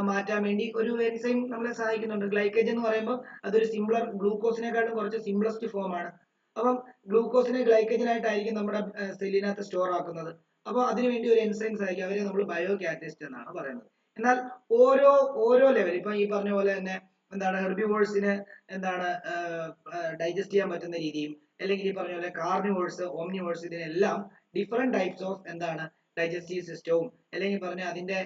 മാറ്റാൻ വേണ്ടി ഒരു എൻസൈം നമ്മളെ സഹായിക്കുന്നുണ്ട്. ഗ്ലൈക്കജൻ എന്ന് പറയുമ്പോൾ അതൊരു സിംപ്ലർ, ഗ്ലൂക്കോസിനെക്കാളും കുറച്ച് സിംപ്ലസ്റ്റ് ഫോം ആണ്. അപ്പം ഗ്ലൂക്കോസിനെ ഗ്ലൈക്കജൻ ആയിട്ടായിരിക്കും നമ്മുടെ സെല്ലിനകത്ത് സ്റ്റോർ ആക്കുന്നത്. അപ്പോൾ അതിനുവേണ്ടി ഒരു എൻസൈം സഹായിക്കും, അവരെ നമ്മൾ ബയോ കാറ്റലിസ്റ്റ് എന്നാണ് പറയുന്നത്. എന്നാൽ ഓരോ ലെവൽ, ഇപ്പൊ ഈ പറഞ്ഞ പോലെ തന്നെ എന്താണ് ഹെർബിവോഴ്സിന് എന്താണ് ഡൈജസ്റ്റ് ചെയ്യാൻ പറ്റുന്ന രീതിയും, അല്ലെങ്കിൽ ഈ പറഞ്ഞ പോലെ കാർണിവോഴ്സ്, ഓംനിവോഴ്സ്, ഇതിനെല്ലാം ഡിഫറെന്റ് ടൈപ്സ് ഓഫ് എന്താണ് ഡൈജസ്റ്റീവ് സിസ്റ്റവും അല്ലെങ്കിൽ പറഞ്ഞ അതിന്റെ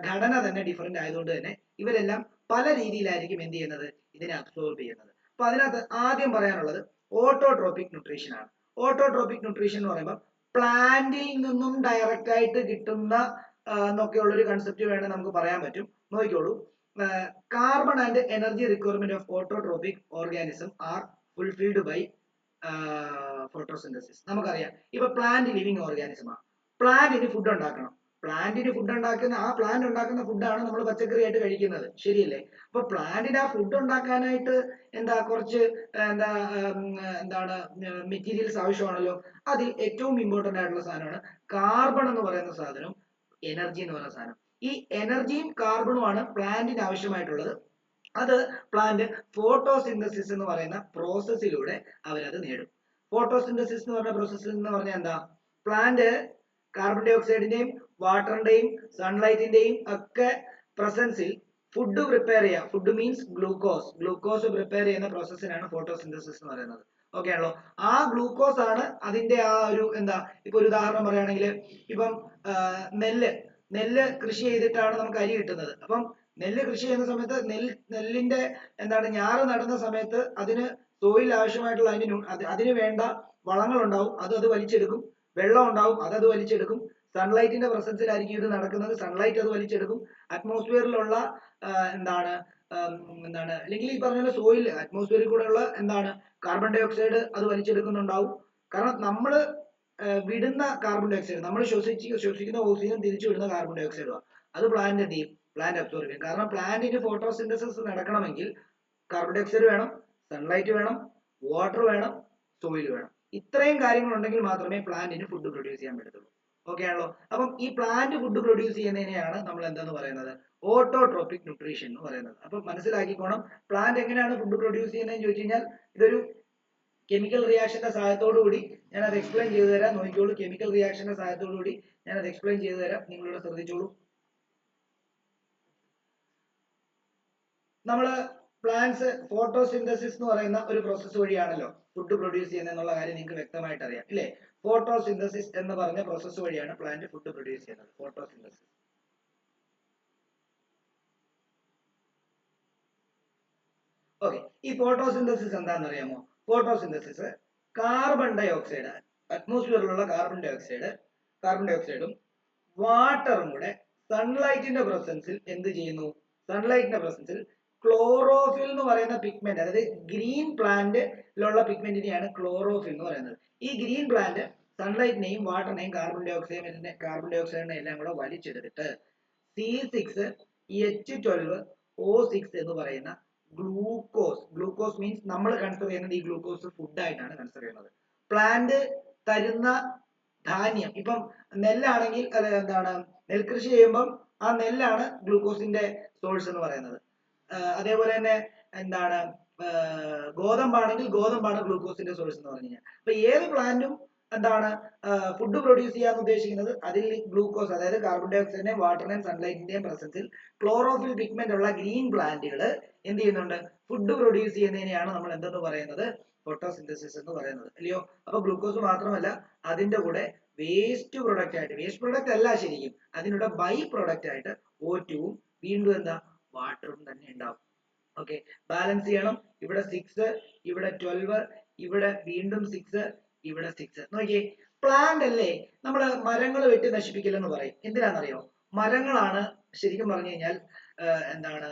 ഘടന തന്നെ ഡിഫറെന്റ് ആയതുകൊണ്ട് തന്നെ ഇവരെല്ലാം പല രീതിയിലായിരിക്കും എന്ത് ചെയ്യുന്നത്, ഇതിനെ അബ്സോർബ് ചെയ്യുന്നത്. അപ്പൊ അതിനകത്ത് ആദ്യം പറയാനുള്ളത് ഓട്ടോട്രോപിക് ന്യൂട്രീഷൻ ആണ്. ഓട്ടോട്രോപിക് ന്യൂട്രീഷൻ എന്ന് പറയുമ്പോൾ പ്ലാന്റിൽ നിന്നും ഡയറക്റ്റ് ആയിട്ട് കിട്ടുന്ന എന്നൊക്കെയുള്ള ഒരു കൺസെപ്റ്റ് വേണമെങ്കിൽ നമുക്ക് പറയാൻ പറ്റും. നോക്കിക്കോളൂ, carbon and energy requirement of autotrophic organism are fulfilled by photosynthesis. നമുക്കറിയാം, ഇപ്പൊ പ്ലാന്റ് ലിവിങ് ഓർഗാനിസം ആണ്. പ്ലാന്റിന് ഫുഡ് ഉണ്ടാക്കണം. പ്ലാന്റിന് ഫുഡ് ഉണ്ടാക്കുന്ന ആ പ്ലാന്റ് ഉണ്ടാക്കുന്ന ഫുഡാണ് നമ്മൾ പച്ചക്കറിയായിട്ട് കഴിക്കുന്നത്, ശരിയല്ലേ? അപ്പൊ പ്ലാന്റിന് ആ ഫുഡ് ഉണ്ടാക്കാനായിട്ട് എന്താ കുറച്ച് എന്താ എന്താണ് മെറ്റീരിയൽസ് ആവശ്യമാണല്ലോ. അതിൽ ഏറ്റവും ഇമ്പോർട്ടന്റ് ആയിട്ടുള്ള സാധനമാണ് കാർബൺ എന്ന് പറയുന്ന സാധനം, എനർജി എന്ന് പറയുന്ന സാധനം. ഈ എനർജിയും കാർബണുമാണ് പ്ലാന്റിന് ആവശ്യമായിട്ടുള്ളത്. അത് പ്ലാന്റ് ഫോട്ടോസിന്തസിസ് എന്ന് പറയുന്ന പ്രോസസ്സിലൂടെ അവരത് നേടും. ഫോട്ടോസിന്തസിസ് എന്ന് പറഞ്ഞ പ്രോസസ്സ് എന്ന് പറഞ്ഞാൽ എന്താ, പ്ലാന്റ് കാർബൺ ഡൈ ഓക്സൈഡിന്റെയും വാട്ടറിന്റെയും സൺലൈറ്റിന്റെയും ഒക്കെ പ്രസൻസിൽ ഫുഡ് പ്രിപ്പയർ ചെയ്യുക. ഫുഡ് മീൻസ് ഗ്ലൂക്കോസ് പ്രിപ്പയർ ചെയ്യുന്ന പ്രോസസ്സിനാണ് ഫോട്ടോസിന്തസിസ് എന്ന് പറയുന്നത്. ഓക്കെ ആണല്ലോ. ആ ഗ്ലൂക്കോസ് ആണ് അതിന്റെ ആ ഒരു എന്താ, ഇപ്പൊ ഒരു ഉദാഹരണം പറയുകയാണെങ്കിൽ, ഇപ്പം നെല്ല് കൃഷി ചെയ്തിട്ടാണ് നമുക്ക് അരി കിട്ടുന്നത്. അപ്പം നെല്ല് കൃഷി ചെയ്യുന്ന സമയത്ത് നെല്ലിന്റെ എന്താണ് ഞാറ് നടുന്ന സമയത്ത് അതിന് സോയിൽ ആവശ്യമായിട്ടുള്ള അതിന് വേണ്ട വളങ്ങൾ ഉണ്ടാവും, അത് വലിച്ചെടുക്കും. വെള്ളം ഉണ്ടാവും, അത് വലിച്ചെടുക്കും. സൺലൈറ്റിന്റെ പ്രസൻസിലായിരിക്കും ഇത് നടക്കുന്നത്, സൺലൈറ്റ് അത് വലിച്ചെടുക്കും. അറ്റ്മോസ്ഫിയറിലുള്ള എന്താണ് അല്ലെങ്കിൽ ഈ പറഞ്ഞ സോയിൽ അറ്റ്മോസ്ഫിയറിൽ കൂടെയുള്ള എന്താണ് കാർബൺ ഡൈ ഓക്സൈഡ് അത് വലിച്ചെടുക്കുന്നുണ്ടാവും. കാരണം നമ്മൾ വിടുന്ന കാർബൺ ഡൈ ഓക്സൈഡ്, നമ്മൾ ശ്വസിക്കുന്ന ഓക്സിജൻ തിരിച്ചു വിടുന്ന കാർബൺ ഡൈ ഓക്സൈഡാണ്. അത് പ്ലാന്റ് എന്ത് ചെയ്യും, പ്ലാന്റ് അബ്സോർബ് ചെയ്യും. കാരണം പ്ലാന്റിന് ഫോട്ടോസിന്തസിസ് നടക്കണമെങ്കിൽ കാർബൺ ഡൈ ഓക്സൈഡ് വേണം, സൺലൈറ്റ് വേണം, വാട്ടർ വേണം, സോയിൽ വേണം. ഇത്രയും കാര്യങ്ങൾ ഉണ്ടെങ്കിൽ മാത്രമേ പ്ലാന്റിന് ഫുഡ് പ്രൊഡ്യൂസ് ചെയ്യാൻ പറ്റത്തുള്ളൂ. ഓക്കെ ആണല്ലോ. അപ്പം ഈ പ്ലാന്റ് ഫുഡ് പ്രൊഡ്യൂസ് ചെയ്യുന്നതിനെയാണ് നമ്മൾ എന്താന്ന് പറയുന്നത്, ഓട്ടോട്രോപിക് ന്യൂട്രീഷൻ എന്ന് പറയുന്നത്. അപ്പൊ മനസ്സിലാക്കിക്കോണം, പ്ലാന്റ് എങ്ങനെയാണ് ഫുഡ് പ്രൊഡ്യൂസ് ചെയ്യുന്നതെന്ന് ചോദിച്ചു കഴിഞ്ഞാൽ ഇതൊരു കെമിക്കൽ റിയാക്ഷന്റെ സഹായത്തോടു കൂടി ഞാൻ അത് എക്സ്പ്ലെയിൻ ചെയ്തു തരാം. നോക്കിക്കോളൂ, കെമിക്കൽ റിയാക്ഷന്റെ സഹായത്തോടു കൂടി ഞാൻ അത് എക്സ്പ്ലെയിൻ ചെയ്തു തരാം. നിങ്ങളിവിടെ ശ്രദ്ധിച്ചോളൂ. നമ്മള് പ്ലാന്റ്സ് ഫോട്ടോസിന്തസിസ് എന്ന് പറയുന്ന ഒരു പ്രോസസ്സ് വഴിയാണല്ലോ ഫുഡ് പ്രൊഡ്യൂസ് ചെയ്യുന്നത് എന്നുള്ള കാര്യം നിങ്ങൾക്ക് വ്യക്തമായിട്ട് അറിയാം, ഇല്ലേ? ഫോട്ടോസിന്തസിസ് എന്ന് പറഞ്ഞ പ്രോസസ്സ് വഴിയാണ് പ്ലാന്റ് ഫുഡ് പ്രൊഡ്യൂസ് ചെയ്യുന്നത്. ഫോട്ടോസിന്തസിസ്. ഓക്കെ, ഈ ഫോട്ടോസിന്തസിസ് എന്താണെന്ന് അറിയാമോ? ഫോട്ടോസിന്തസിസ് കാർബൺ ഡൈ ഓക്സൈഡ്, അറ്റ്മോസ്ഫിയറിലുള്ള കാർബൺ ഡൈ ഓക്സൈഡും വാട്ടറും കൂടെ സൺലൈറ്റിന്റെ പ്രസൻസിൽ എന്ത് ചെയ്യുന്നു? സൺലൈറ്റിന്റെ പ്രസൻസിൽ ക്ലോറോഫിൽ എന്ന് പറയുന്ന പിഗ്മെന്റ്, അതായത് ഗ്രീൻ പ്ലാന്റിലുള്ള പിഗ്മെന്റിനെയാണ് ക്ലോറോഫിൽ എന്ന് പറയുന്നത്. ഈ ഗ്രീൻ പ്ലാന്റ് സൺലൈറ്റിനെയും വാട്ടറിനെയും കാർബൺ ഡൈ ഓക്സൈഡിനെ എല്ലാം കൂടെ വലിച്ചെടുത്തിട്ട് C6H12O6 എന്ന് പറയുന്ന ഗ്ലൂക്കോസ് മീൻസ് നമ്മൾ കൺസിഡർ ചെയ്യുന്നത് ഈ ഗ്ലൂക്കോസ് ഫുഡ് ആയിട്ടാണ് കൺസിഡർ ചെയ്യുന്നത്. പ്ലാന്റ് തരുന്ന ധാന്യം, ഇപ്പം നെല്ലാണെങ്കിൽ അത് എന്താണ്, നെൽകൃഷി ചെയ്യുമ്പം ആ നെല്ലാണ് ഗ്ലൂക്കോസിന്റെ സോഴ്സ് എന്ന് പറയുന്നത്. അതേപോലെ തന്നെ എന്താണ്, ഗോതമ്പാണെങ്കിൽ ഗോതമ്പാണ് ഗ്ലൂക്കോസിന്റെ സോഴ്സ് എന്ന് പറഞ്ഞു കഴിഞ്ഞാൽ. അപ്പൊ ഏത് പ്ലാന്റും എന്താണ് ഫുഡ് പ്രൊഡ്യൂസ് ചെയ്യാൻ ഉദ്ദേശിക്കുന്നത്, അതിൽ ഗ്ലൂക്കോസ്, അതായത് കാർബൺ ഡൈ ഓക്സൈഡിന്റെയും വാട്ടറിന്റെയും സൺലൈറ്റിന്റെയും പ്രസൻസിൽ ക്ലോറോഫിൽ പിഗ്മെന്റ് ഉള്ള ഗ്രീൻ പ്ലാന്റുകൾ എന്ത് ചെയ്യുന്നുണ്ട്, ഫുഡ് പ്രൊഡ്യൂസ് ചെയ്യുന്നതിനെയാണ് നമ്മൾ എന്തെന്ന് പറയുന്നത്, ഫോട്ടോസിന്തസിസ് എന്ന് പറയുന്നത്, അല്ലയോ? അപ്പൊ ഗ്ലൂക്കോസ് മാത്രമല്ല, അതിന്റെ കൂടെ വേസ്റ്റ് പ്രൊഡക്റ്റ് അല്ല ശരിക്കും, അതിനുള്ള ബൈ പ്രൊഡക്റ്റ് ആയിട്ട് O2 വീണ്ടും എന്താ, വാട്ടറും തന്നെ ഉണ്ടാവും. ഓക്കെ, ബാലൻസ് ചെയ്യണം. ഇവിടെ 6, ഇവിടെ 12, ഇവിടെ വീണ്ടും 6, ഇവിടെ 6. നോക്കിയേ, പ്ലാന്റ് അല്ലേ നമ്മള് മരങ്ങൾ വെട്ടി നശിപ്പിക്കില്ലെന്ന് പറയും. എന്തിനാണെന്നറിയോ? മരങ്ങളാണ് ശരിക്കും പറഞ്ഞു കഴിഞ്ഞാൽ എന്താണ്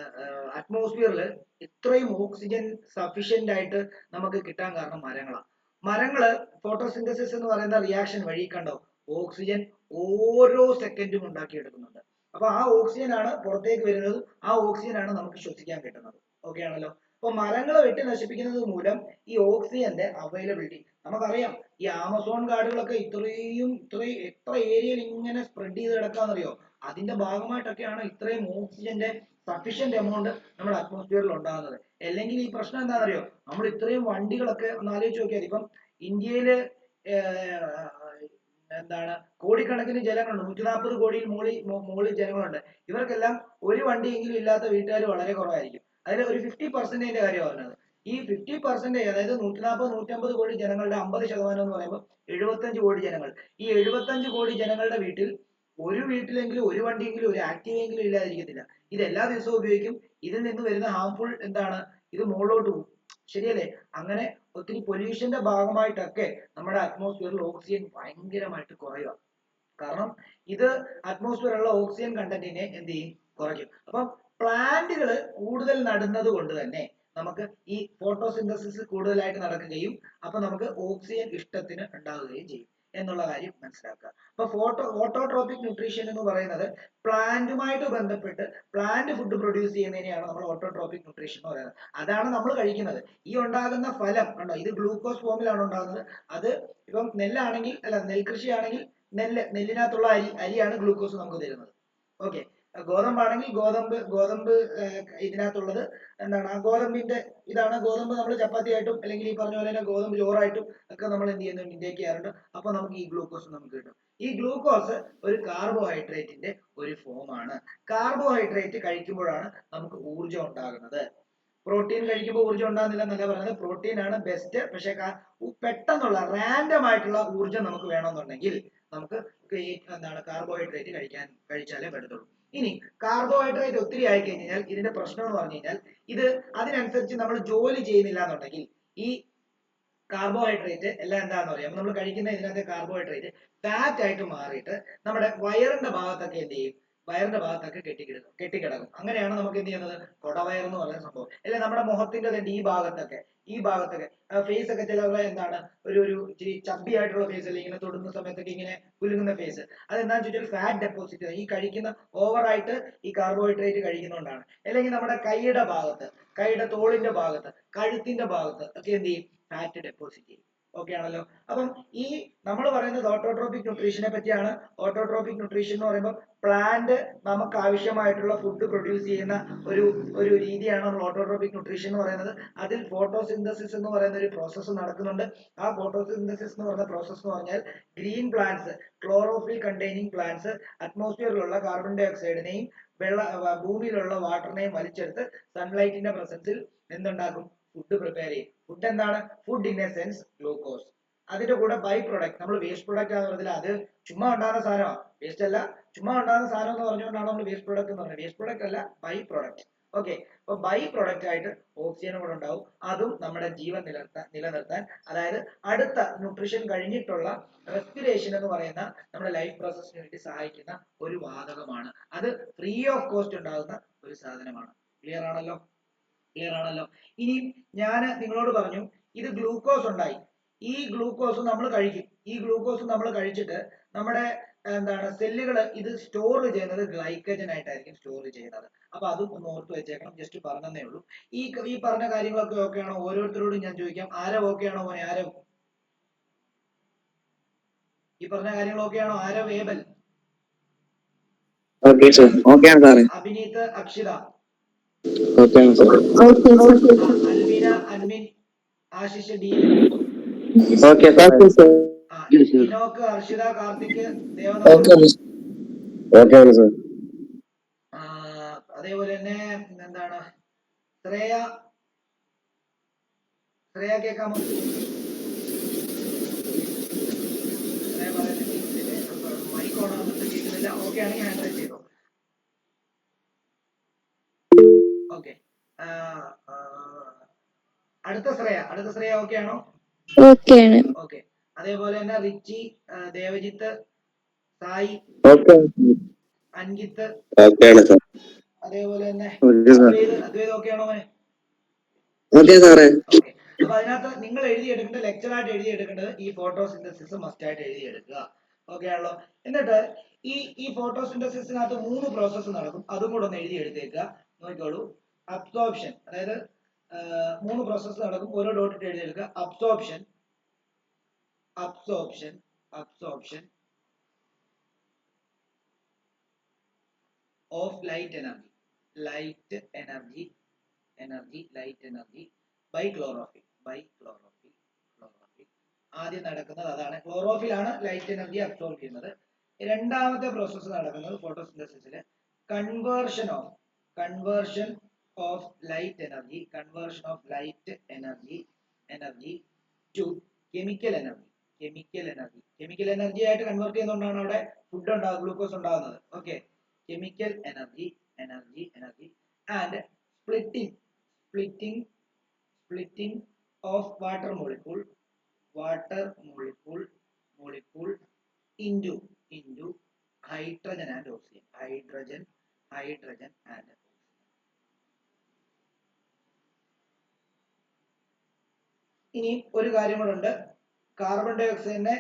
അറ്റ്മോസ്ഫിയറിൽ ഇത്രയും ഓക്സിജൻ സഫീഷ്യന്റ് ആയിട്ട് നമുക്ക് കിട്ടാൻ കാരണം മരങ്ങളാണ്. മരങ്ങള് ഫോട്ടോസിന്തസിസ് എന്ന് പറയുന്ന റിയാക്ഷൻ വഴി കണ്ടോ, ഓക്സിജൻ ഓരോ സെക്കൻഡും ഉണ്ടാക്കിയെടുക്കുന്നുണ്ട്. അപ്പൊ ആ ഓക്സിജൻ ആണ് പുറത്തേക്ക് വരുന്നത്, ആ ഓക്സിജൻ ആണ് നമുക്ക് ശ്വസിക്കാൻ കിട്ടുന്നത്. ഓക്കെ ആണല്ലോ. അപ്പൊ മരങ്ങൾ വെട്ടി നശിപ്പിക്കുന്നത് മൂലം ഈ ഓക്സിജന്റെ അവൈലബിലിറ്റി നമുക്കറിയാം. ഈ ആമസോൺ കാടുകളൊക്കെ ഇത്രയും എത്ര ഏരിയയിൽ ഇങ്ങനെ സ്പ്രെഡ് ചെയ്ത് കിടക്കാന്നറിയോ? അതിന്റെ ഭാഗമായിട്ടൊക്കെയാണ് ഇത്രയും ഓക്സിജന്റെ സഫീഷ്യന്റ് എമൗണ്ട് നമ്മുടെ അറ്റ്മോസ്ഫിയറിൽ ഉണ്ടാകുന്നത്. അല്ലെങ്കിൽ ഈ പ്രശ്നം എന്താണെന്നറിയോ? നമ്മൾ ഇത്രയും വണ്ടികളൊക്കെ ഒന്ന് ആലോചിച്ച് നോക്കിയാൽ, ഇപ്പം ഇന്ത്യയില് എന്താണ് കോടിക്കണക്കിന് ജനങ്ങളുണ്ട്, 140 കോടിയിൽ മുകളിൽ ജനങ്ങളുണ്ട്. ഇവർക്കെല്ലാം ഒരു വണ്ടിയെങ്കിലും ഇല്ലാത്ത വീട്ടുകാർ വളരെ കുറവായിരിക്കും. അതിൽ ഒരു 50% കാര്യം പറഞ്ഞത്. ഈ 50%, അതായത് 140-150 കോടി ജനങ്ങളുടെ 50% എന്ന് പറയുമ്പോൾ 75 കോടി ജനങ്ങൾ. ഈ 75 കോടി ജനങ്ങളുടെ വീട്ടിൽ ഒരു വീട്ടിലെങ്കിലും ഒരു വണ്ടിയെങ്കിലും ഒരു ആക്റ്റീവെങ്കിലും ഇല്ലാതിരിക്കത്തില്ല. ഇത് എല്ലാ ദിവസവും ഉപയോഗിക്കും. ഇതിൽ നിന്ന് വരുന്ന ഹാർംഫുൾ എന്താണ്? ഇത് മുകളിലോട്ട് പോകും. ശരിയല്ലേ? അങ്ങനെ ഒത്തിരി പൊല്യൂഷന്റെ ഭാഗമായിട്ടൊക്കെ നമ്മുടെ അറ്റ്മോസ്ഫിയറിൽ ഓക്സിജൻ ഭയങ്കരമായിട്ട് കുറയുക. കാരണം ഇത് അറ്റ്മോസ്ഫിയറിലുള്ള ഓക്സിജൻ കണ്ടന്റിനെ എന്ത് ചെയ്യും? കുറയ്ക്കും. അപ്പം പ്ലാന്റുകൾ കൂടുതൽ നടുന്നത് കൊണ്ട് തന്നെ നമുക്ക് ഈ ഫോട്ടോസിന്തസിസ് കൂടുതലായിട്ട് നടക്കുകയും അപ്പൊ നമുക്ക് ഓക്സിജൻ ഇഷ്ടത്തിന് ഉണ്ടാവുകയും ചെയ്യും എന്നുള്ള കാര്യം മനസ്സിലാക്കുക. അപ്പൊ ഓട്ടോട്രോപിക് ന്യൂട്രീഷൻ എന്ന് പറയുന്നത് പ്ലാന്റുമായിട്ട് ബന്ധപ്പെട്ട് പ്ലാന്റ് ഫുഡ് പ്രൊഡ്യൂസ് ചെയ്യുന്നതിനെയാണ് നമ്മൾ ഓട്ടോട്രോപിക് ന്യൂട്രീഷൻ എന്ന് പറയുന്നത്. അതാണ് നമ്മൾ കഴിക്കുന്നത്. ഈ ഉണ്ടാകുന്ന ഫലം കണ്ടോ, ഇത് ഗ്ലൂക്കോസ് ഫോമിലാണ് ഉണ്ടാകുന്നത്. അത് ഇപ്പം നെല്ലാണെങ്കിൽ അല്ല നെൽകൃഷിയാണെങ്കിൽ നെല്ലിനകത്തുള്ള അരിയാണ് ഗ്ലൂക്കോസ് നമുക്ക് തരുന്നത്. ഓക്കെ. ഗോതമ്പാണെങ്കിൽ ഗോതമ്പ് ഇതിനകത്തുള്ളത് എന്താണ്? ആ ഗോതമ്പിന്റെ ഇതാണ്. ഗോതമ്പ് നമ്മൾ ചപ്പാത്തി ആയിട്ടും അല്ലെങ്കിൽ ഈ പറഞ്ഞ പോലെ തന്നെ ഗോതമ്പ് ചോറായിട്ടും ഒക്കെ നമ്മൾ എന്ത് ചെയ്യുന്നുണ്ട്? ഇൻടേക്ക് ചെയ്യാറുണ്ട്. അപ്പൊ നമുക്ക് ഈ ഗ്ലൂക്കോസ് നമുക്ക് കിട്ടും. ഈ ഗ്ലൂക്കോസ് ഒരു കാർബോഹൈഡ്രേറ്റിന്റെ ഒരു ഫോമാണ്. കാർബോഹൈഡ്രേറ്റ് കഴിക്കുമ്പോഴാണ് നമുക്ക് ഊർജ്ജം ഉണ്ടാകുന്നത്. പ്രോട്ടീൻ കഴിക്കുമ്പോൾ ഊർജ്ജം ഉണ്ടാകുന്നില്ല എന്നല്ല പറയുന്നത്. പ്രോട്ടീൻ ആണ് ബെസ്റ്റ്. പക്ഷെ പെട്ടെന്നുള്ള റാൻഡം ആയിട്ടുള്ള ഊർജ്ജം നമുക്ക് വേണമെന്നുണ്ടെങ്കിൽ നമുക്ക് എന്താണ്? കാർബോഹൈഡ്രേറ്റ് കഴിച്ചാലേ പറ്റത്തുള്ളൂ. ഇനി കാർബോഹൈഡ്രേറ്റ് ഒത്തിരി ആയി കഴിഞ്ഞാൽ ഇതിന്റെ പ്രശ്നം എന്ന് പറഞ്ഞു കഴിഞ്ഞാൽ ഇത് അതിനനുസരിച്ച് നമ്മൾ ജോലി ചെയ്യുന്നില്ല എന്നുണ്ടെങ്കിൽ ഈ കാർബോഹൈഡ്രേറ്റ് എല്ലാം എന്താണെന്ന് പറയാം, നമ്മൾ കഴിക്കുന്ന ഇതിനകത്തെ കാർബോഹൈഡ്രേറ്റ് ഫാറ്റ് ആയിട്ട് മാറിയിട്ട് നമ്മുടെ വയറിന്റെ ഭാഗത്തൊക്കെ എന്ത് ചെയ്യും? വയറിന്റെ ഭാഗത്തൊക്കെ കെട്ടിക്കിടക്കും. അങ്ങനെയാണ് നമുക്ക് എന്ത് ചെയ്യുന്നത്? കൊടവയർ എന്ന് പറയുന്ന സംഭവം. അല്ലെ നമ്മുടെ മുഖത്തിന്റെ ഈ ഭാഗത്തൊക്കെ ഫേസ് ഒക്കെ ചിലവരുടെ എന്താണ് ഒരു ഇച്ചിരി ചബ്ബി ആയിട്ടുള്ള ഫേസ്, അല്ലെങ്കിൽ ഇങ്ങനെ തൊടുന്ന സമയത്തൊക്കെ ഇങ്ങനെ കുലുങ്ങുന്ന ഫേസ്. അതെന്താണെന്ന് വെച്ചാൽ ഫാറ്റ് ഡെപ്പോസിറ്റ്, ഈ കഴിക്കുന്ന ഓവറായിട്ട് ഈ കാർബോഹൈഡ്രേറ്റ് കഴിക്കുന്നതുകൊണ്ടാണ്. അല്ലെങ്കിൽ നമ്മുടെ കൈയുടെ തോളിന്റെ ഭാഗത്ത്, കഴുത്തിന്റെ ഭാഗത്ത് ഒക്കെ എന്ത് ചെയ്യും? ഫാറ്റ് ഡെപ്പോസിറ്റ് ചെയ്യും. ഓക്കെ ആണല്ലോ? അപ്പം ഈ നമ്മൾ പറയുന്നത് ഓട്ടോട്രോപിക് ന്യൂട്രീഷനെ പറ്റിയാണ്. ഓട്ടോട്രോപിക് ന്യൂട്രീഷൻ എന്ന് പറയുമ്പോൾ പ്ലാന്റ് നമുക്ക് ആവശ്യമായിട്ടുള്ള ഫുഡ് പ്രൊഡ്യൂസ് ചെയ്യുന്ന ഒരു രീതിയാണ് നമ്മൾ ഓട്ടോട്രോപിക് ന്യൂട്രീഷൻ എന്ന് പറയുന്നത്. അതിൽ ഫോട്ടോസിന്തസിസ് എന്ന് പറയുന്ന ഒരു പ്രോസസ്സ് നടക്കുന്നുണ്ട്. ആ ഫോട്ടോസിന്തസിസ് എന്ന് പറയുന്ന പ്രോസസ്സ് എന്ന് പറഞ്ഞാൽ green plants, chlorophyll containing plants അറ്റ്മോസ്ഫിയറിലുള്ള കാർബൺ ഡൈ ഓക്സൈഡിനെയും ഭൂമിയിലുള്ള വാട്ടറിനെയും വലിച്ചെടുത്ത് സൺലൈറ്റിന്റെ പ്രസൻസിൽ എന്തുണ്ടാക്കും? ഫുഡ് പ്രിപ്പയർ ചെയ്യും. ഫുഡ് എന്താണ്? Food in a sense glucose. അതിന്റെ കൂടെ ബൈ പ്രൊഡക്റ്റ്, നമ്മൾ വേസ്റ്റ് പ്രൊഡക്റ്റ് ആണെന്ന് പറഞ്ഞാൽ അത് ചുമ്മാ ഉണ്ടാകുന്ന സാധനമാണ്, വേസ്റ്റ് അല്ല, ചുമ്മാ ഉണ്ടാകുന്ന സാധനം എന്ന് പറഞ്ഞുകൊണ്ടാണ് നമ്മൾ വേസ്റ്റ് പ്രൊഡക്റ്റ് എന്ന് പറഞ്ഞത്. വേസ്റ്റ് പ്രൊഡക്റ്റ് അല്ല, ബൈ പ്രൊഡക്റ്റ്. ഓക്കെ. അപ്പൊ ബൈ പ്രൊഡക്റ്റ് ആയിട്ട് ഓക്സിജനും കൂടെ ഉണ്ടാവും. അതും നമ്മുടെ ജീവൻ നിലനിർത്താൻ, അതായത് അടുത്ത ന്യൂട്രീഷൻ കഴിഞ്ഞിട്ടുള്ള റെസ്പിറേഷൻ എന്ന് പറയുന്ന നമ്മുടെ ലൈഫ് പ്രോസസ്സിന് വേണ്ടി സഹായിക്കുന്ന ഒരു വാതകമാണ്. അത് ഫ്രീ ഓഫ് കോസ്റ്റ് ഉണ്ടാകുന്ന ഒരു സാധനമാണ്. ക്ലിയർ ആണല്ലോ? ഇനി ഞാൻ നിങ്ങളോട് പറഞ്ഞു ഇത് ഗ്ലൂക്കോസ് ഉണ്ടായി. ഈ ഗ്ലൂക്കോസ് നമ്മൾ കഴിക്കും. ഈ ഗ്ലൂക്കോസ് നമ്മൾ കഴിച്ചിട്ട് നമ്മുടെ എന്താണ് സെല്ലുകൾ ഇത് സ്റ്റോർ ചെയ്യുന്നത് ഗ്ലൈക്കജൻ ആയിട്ടായിരിക്കും സ്റ്റോർ ചെയ്യുന്നത്. അപ്പൊ അതും ഒന്ന് ഓർത്ത് വെച്ചേക്കണം. ജസ്റ്റ് പറഞ്ഞതേ ഉള്ളൂ. ഈ പറഞ്ഞ കാര്യങ്ങളൊക്കെ ഓക്കെ ആണോ? ഓരോരുത്തരോടും ഞാൻ ചോദിക്കാം. ആരോ ഓക്കെ ആണോ മോനെ? ആരോ ഈ പറഞ്ഞ കാര്യങ്ങൾ ഓക്കെ ആണോ? ആരോ വേബൽ, അഭിനീത്, അക്ഷിത, അൽമീന, അൻമിൻ, ആശിഷ്, ഡീൻ, ഇനോക്ക്, ഹർഷിത, കാർത്തിക്, ദേവനന്ദ, അതേപോലെ തന്നെ എന്താണ് ശ്രേയ കേൾക്കാമോ? ശ്രേയ പറയുന്നത് മൈക്ക് ഓൺ ആകുന്നത് കേൾക്കുന്നില്ല. ഓക്കെ ആണെങ്കിൽ ഹാൻഡ് റൈസ് ചെയ്തോ. ഓക്കെ. അടുത്ത ശ്രേയ ഓക്കെ ആണോ? ഓക്കെ. അതേപോലെ തന്നെ റിച്ചി, ദേവജിത്ത്, സായി, അൻകിത്ത്, അതേപോലെ തന്നെ അദ്വൈത് ഓക്കെ ആണോ മോനെ? ഓക്കെ. അപ്പൊ അതിനകത്ത് നിങ്ങൾ എഴുതിയെടുക്കേണ്ടത്, ലെക്ചറായിട്ട് എഴുതിയെടുക്കേണ്ടത് ഈ ഫോട്ടോസിന്തസിസ് മസ്റ്റ് ആയിട്ട് എഴുതിയെടുക്കുക. ഓക്കെ ആണല്ലോ? എന്നിട്ട് ഈ ഫോട്ടോസിന്തസിസിനകത്ത് 3 പ്രോസസ്സ് നടക്കും. അതും കൂടെ ഒന്ന് എഴുതിയെടുത്തേക്കുക. നോക്കിക്കോളൂ. അബ്സോർപ്ഷൻ, അതായത് 3 പ്രോസസ്സ് നടക്കും. ഓരോ ഡോട്ട് ഇട്ട് എഴുതിയെടുക്കുക. Absorption of light energy by chlorophyll. ആദ്യം നടക്കുന്നത് അതാണ്. ക്ലോറോഫിൽ ആണ് ലൈറ്റ് എനർജി അബ്സോർബ് ചെയ്യുന്നത്. രണ്ടാമത്തെ പ്രോസസ്സ് നടക്കുന്നത് ഫോട്ടോസിന്തസിസിൽ conversion of light energy to chemical energy. Chemical energy ആയിട്ട് കൺവേർട്ട് ചെയ്യുന്നതുകൊണ്ടാണ് അവിടെ ഫുഡ് ഉണ്ടാകുന്നത്, ഗ്ലൂക്കോസ് ഉണ്ടാകുന്നത്. Okay, chemical energy and splitting splitting splitting of water molecule into hydrogen and oxygen. Hydrogen and oxygen. ഇനി ഒരു കാര്യം കൂടെ ഉണ്ട്, കാർബൺ ഡൈ ഓക്സൈഡിനെ